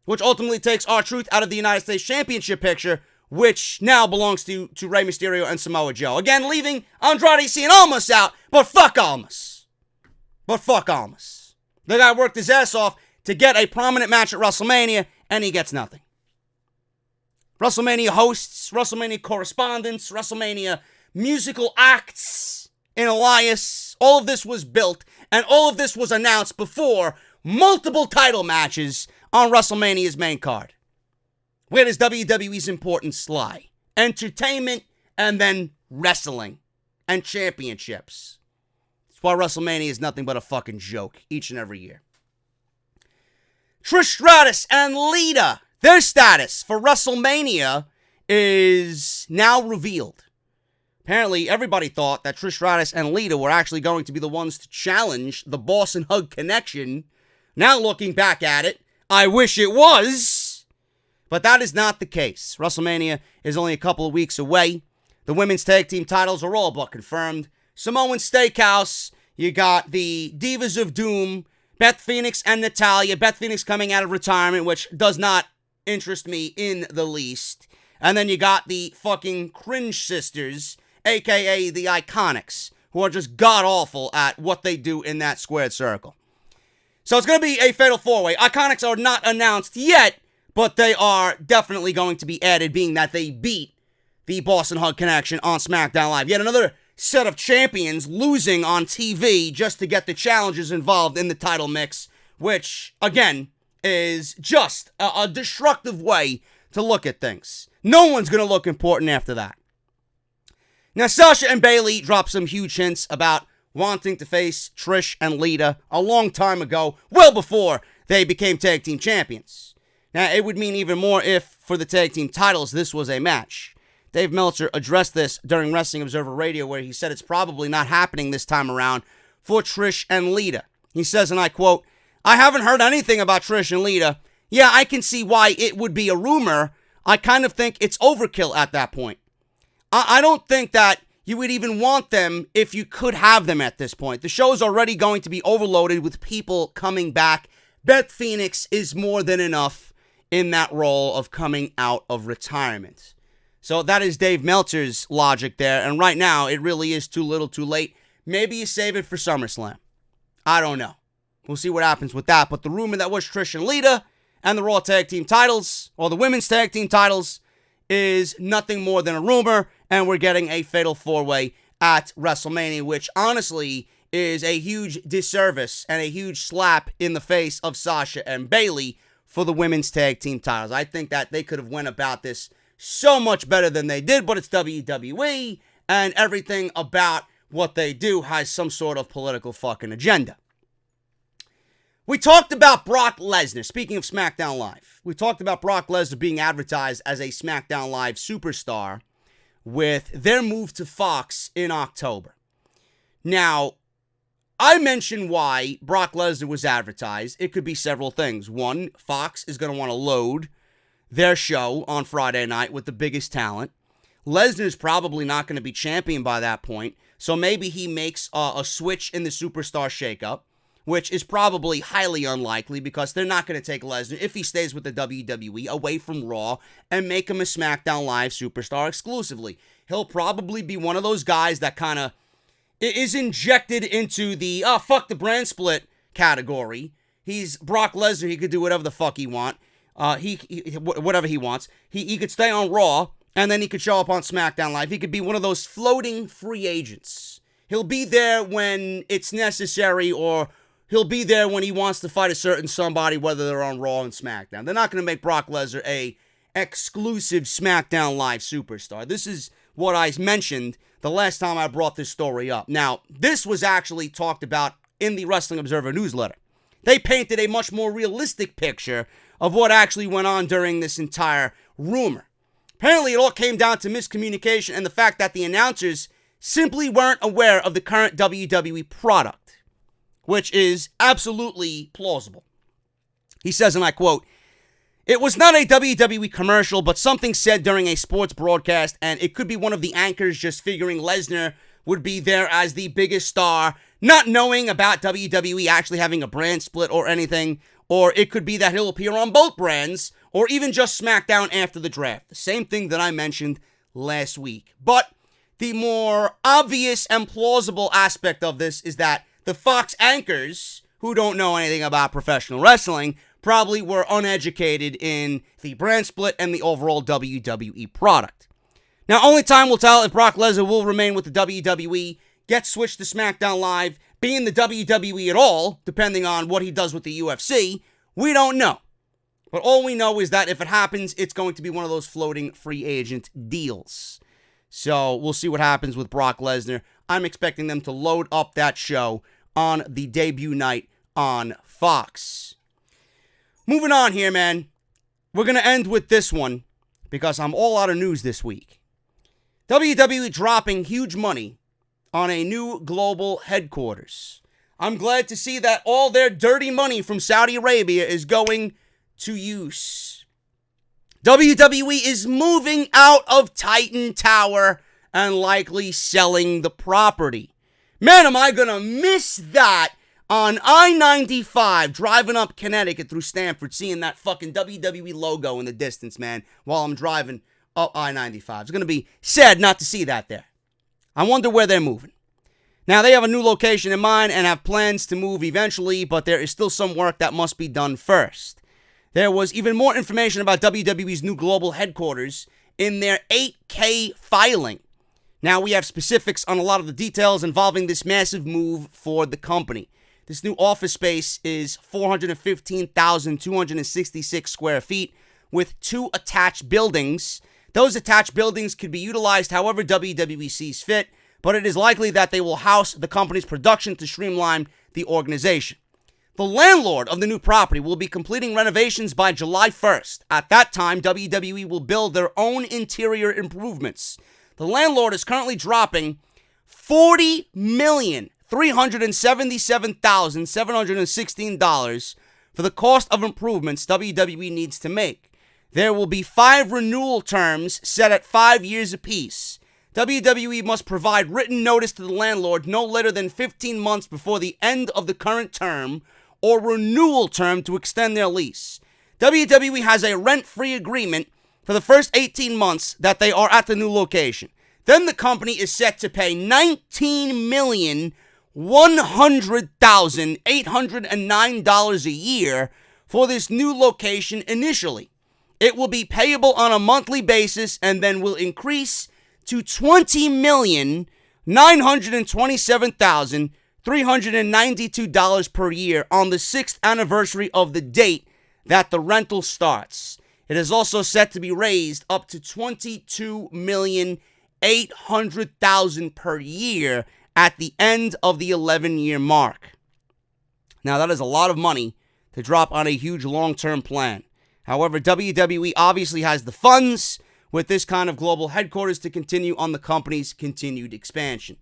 which ultimately takes R-Truth out of the United States Championship picture, which now belongs to Rey Mysterio and Samoa Joe. Again, leaving Andrade Cien Almas out, but fuck Almas. The guy worked his ass off to get a prominent match at WrestleMania, and he gets nothing. WrestleMania hosts, WrestleMania correspondents, WrestleMania musical acts in Elias. All of this was built, and all of this was announced before multiple title matches on WrestleMania's main card. Where does WWE's importance lie? Entertainment, and then wrestling and championships. That's why WrestleMania is nothing but a fucking joke each and every year. Trish Stratus and Lita, their status for WrestleMania is now revealed. Apparently, everybody thought that Trish Stratus and Lita were actually going to be the ones to challenge the Boss and Hug connection. Now looking back at it, I wish it was, but that is not the case. WrestleMania is only a couple of weeks away. The women's tag team titles are all but confirmed. Samoan Steakhouse, you got the Divas of Doom, Beth Phoenix and Natalya. Beth Phoenix coming out of retirement, which does not interest me in the least. And then you got the fucking Cringe Sisters, a.k.a. the Iconics, who are just god-awful at what they do in that squared circle. So it's going to be a fatal four-way. Iconics are not announced yet, but they are definitely going to be added, being that they beat the Boston Hug Connection on SmackDown Live. Yet another set of champions losing on TV just to get the challengers involved in the title mix, which, again, is just a destructive way to look at things. No one's going to look important after that. Now, Sasha and Bayley dropped some huge hints about wanting to face Trish and Lita a long time ago, well before they became tag team champions. Now, it would mean even more if, for the tag team titles, this was a match. Dave Meltzer addressed this during Wrestling Observer Radio, where he said it's probably not happening this time around for Trish and Lita. He says, and I quote, "I haven't heard anything about Trish and Lita. Yeah, I can see why it would be a rumor. I kind of think it's overkill at that point. I don't think that you would even want them if you could have them at this point. The show's already going to be overloaded with people coming back. Beth Phoenix is more than enough in that role of coming out of retirement." So that is Dave Meltzer's logic there. And right now, it really is too little too late. Maybe you save it for SummerSlam. I don't know. We'll see what happens with that. But the rumor that was Trish and Lita and the Raw Tag Team titles, or the Women's Tag Team titles, is nothing more than a rumor. And we're getting a fatal four-way at WrestleMania, which honestly is a huge disservice and a huge slap in the face of Sasha and Bayley for the Women's Tag Team titles. I think that they could have went about this so much better than they did, but it's WWE, and everything about what they do has some sort of political fucking agenda. We talked about Brock Lesnar. Speaking of SmackDown Live, we talked about Brock Lesnar being advertised as a SmackDown Live superstar with their move to Fox in October. Now, I mentioned why Brock Lesnar was advertised. It could be several things. One, Fox is going to want to load their show on Friday night with the biggest talent. Lesnar's probably not going to be champion by that point, so maybe he makes a switch in the superstar shakeup, which is probably highly unlikely because they're not going to take Lesnar, if he stays with the WWE, away from Raw and make him a SmackDown Live superstar exclusively. He'll probably be one of those guys that kind of is injected into the, fuck the brand split category. He's Brock Lesnar. He could do whatever the fuck he wants. Whatever he wants. He could stay on Raw, and then he could show up on SmackDown Live. He could be one of those floating free agents. He'll be there when it's necessary, or he'll be there when he wants to fight a certain somebody, whether they're on Raw and SmackDown. They're not going to make Brock Lesnar a exclusive SmackDown Live superstar. This is what I mentioned the last time I brought this story up. Now, this was actually talked about in the Wrestling Observer newsletter. They painted a much more realistic picture of what actually went on during this entire rumor. Apparently, it all came down to miscommunication and the fact that the announcers simply weren't aware of the current WWE product, which is absolutely plausible. He says, and I quote, "It was not a WWE commercial, but something said during a sports broadcast, and it could be one of the anchors just figuring Lesnar would be there as the biggest star, not knowing about WWE actually having a brand split or anything, or it could be that he'll appear on both brands, or even just SmackDown after the draft." The same thing that I mentioned last week. But the more obvious and plausible aspect of this is that the Fox anchors, who don't know anything about professional wrestling, probably were uneducated in the brand split and the overall WWE product. Now, only time will tell if Brock Lesnar will remain with the WWE, get switched to SmackDown Live, be in the WWE at all, depending on what he does with the UFC. We don't know. But all we know is that if it happens, it's going to be one of those floating free agent deals. So we'll see what happens with Brock Lesnar. I'm expecting them to load up that show on the debut night on Fox. Moving on here, man. We're going to end with this one because I'm all out of news this week. WWE dropping huge money on a new global headquarters. I'm glad to see that all their dirty money from Saudi Arabia is going to use. WWE is moving out of Titan Tower and likely selling the property. Man, am I going to miss that on I-95, driving up Connecticut through Stamford, seeing that fucking WWE logo in the distance, man, while I'm driving up I-95. It's going to be sad not to see that there. I wonder where they're moving. Now, they have a new location in mind and have plans to move eventually, but there is still some work that must be done first. There was even more information about WWE's new global headquarters in their 8K filing. Now, we have specifics on a lot of the details involving this massive move for the company. This new office space is 415,266 square feet with 2 attached buildings. Those attached buildings could be utilized however WWE sees fit, but it is likely that they will house the company's production to streamline the organization. The landlord of the new property will be completing renovations by July 1st. At that time, WWE will build their own interior improvements. The landlord is currently dropping $40,377,716 for the cost of improvements WWE needs to make. There will be 5 renewal terms set at 5 years apiece. WWE must provide written notice to the landlord no later than 15 months before the end of the current term or renewal term to extend their lease. WWE has a rent-free agreement for the first 18 months that they are at the new location. Then the company is set to pay $19,100,809 a year for this new location initially. It will be payable on a monthly basis and then will increase to $20,927,392 per year on the 6th anniversary of the date that the rental starts. It is also set to be raised up to $22,800,000 per year at the end of the 11-year mark. Now, that is a lot of money to drop on a huge long-term plan. However, WWE obviously has the funds with this kind of global headquarters to continue on the company's continued expansion.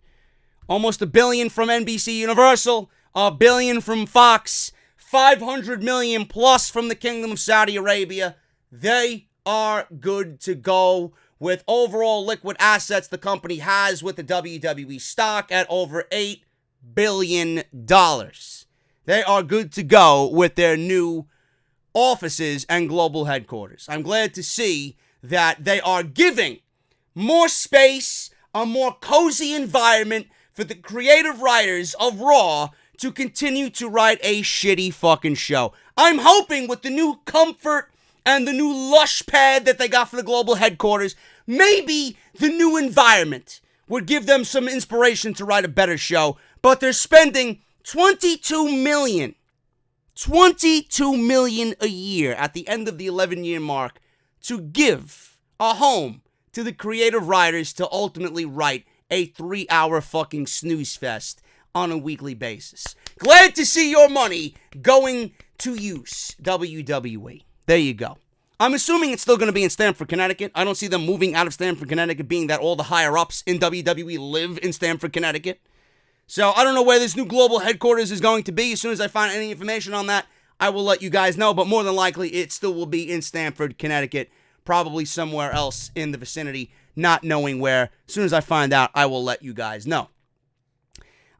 Almost $1 billion from NBC Universal, $1 billion from Fox, $500 million plus from the Kingdom of Saudi Arabia. They are good to go with overall liquid assets the company has with the WWE stock at over $8 billion. They are good to go with their new offices and global headquarters. I'm glad to see that they are giving more space, a more cozy environment for the creative writers of Raw to continue to write a shitty fucking show. I'm hoping with the new comfort and the new lush pad that they got for the global headquarters, maybe the new environment would give them some inspiration to write a better show. But they're spending $22 million a year at the end of the 11-year mark to give a home to the creative writers to ultimately write a 3-hour fucking snooze fest on a weekly basis. Glad to see your money going to use, WWE. There you go. I'm assuming it's still going to be in Stamford, Connecticut. I don't see them moving out of Stamford, Connecticut, being that all the higher-ups in WWE live in Stamford, Connecticut. So I don't know where this new global headquarters is going to be. As soon as I find any information on that, I will let you guys know. But more than likely, it still will be in Stamford, Connecticut. Probably somewhere else in the vicinity, not knowing where. As soon as I find out, I will let you guys know.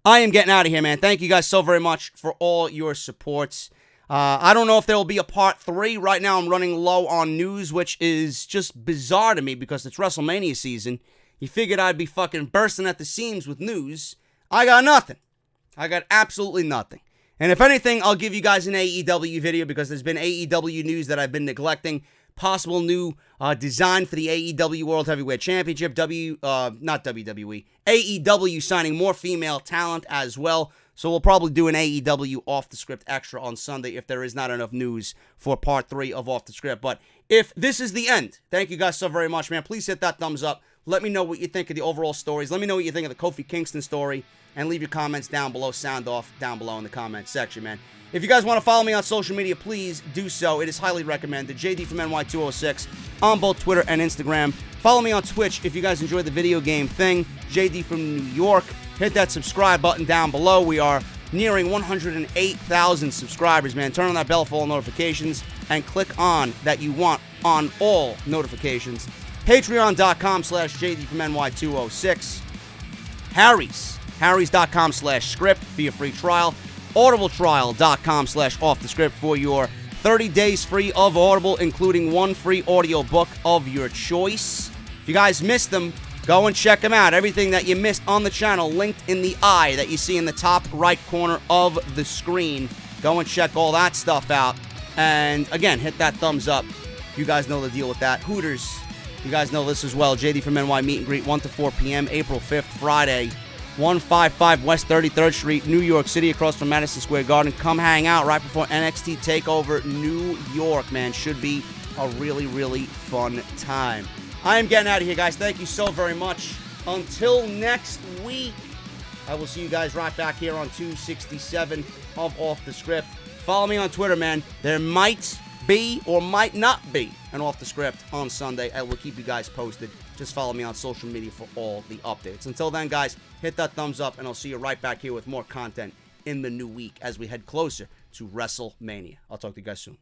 I am getting out of here, man. Thank you guys so very much for all your supports. I don't know if there will be a part 3. Right now, I'm running low on news, which is just bizarre to me because it's WrestleMania season. You figured I'd be fucking bursting at the seams with news. I got nothing. I got absolutely nothing. And if anything, I'll give you guys an AEW video because there's been AEW news that I've been neglecting. Possible new design for the AEW World Heavyweight Championship. Not WWE. AEW signing more female talent as well. So we'll probably do an AEW Off the Script extra on Sunday if there is not enough news for part 3 of Off the Script. But if this is the end, thank you guys so very much, man. Please hit that thumbs up. Let me know what you think of the overall stories. Let me know what you think of the Kofi Kingston story. And leave your comments down below. Sound off down below in the comments section, man. If you guys want to follow me on social media, please do so. It is highly recommended. JD from NY206 on both Twitter and Instagram. Follow me on Twitch if you guys enjoy the video game thing. JD from New York. Hit that subscribe button down below. We are nearing 108,000 subscribers, man. Turn on that bell for all notifications and click on that you want on all notifications. Patreon.com/JD from NY206. Harrys.com/script for your free trial. Audibletrial.com/offthescript for your 30 days free of Audible, including 1 free audio book of your choice. If you guys missed them, go and check them out. Everything that you missed on the channel linked in the eye that you see in the top right corner of the screen. Go and check all that stuff out. And again, hit that thumbs up. You guys know the deal with that. Hooters, you guys know this as well. JD from NY Meet and Greet, 1 to 4 p.m., April 5th, Friday. 155 West 33rd Street, New York City, across from Madison Square Garden. Come hang out right before NXT TakeOver New York, man. Should be a really, really fun time. I am getting out of here, guys. Thank you so very much. Until next week, I will see you guys right back here on 267 of Off the Script. Follow me on Twitter, man. There might be or might not be an Off the Script on Sunday. I will keep you guys posted. Just follow me on social media for all the updates. Until then, guys, hit that thumbs up, and I'll see you right back here with more content in the new week as we head closer to WrestleMania. I'll talk to you guys soon.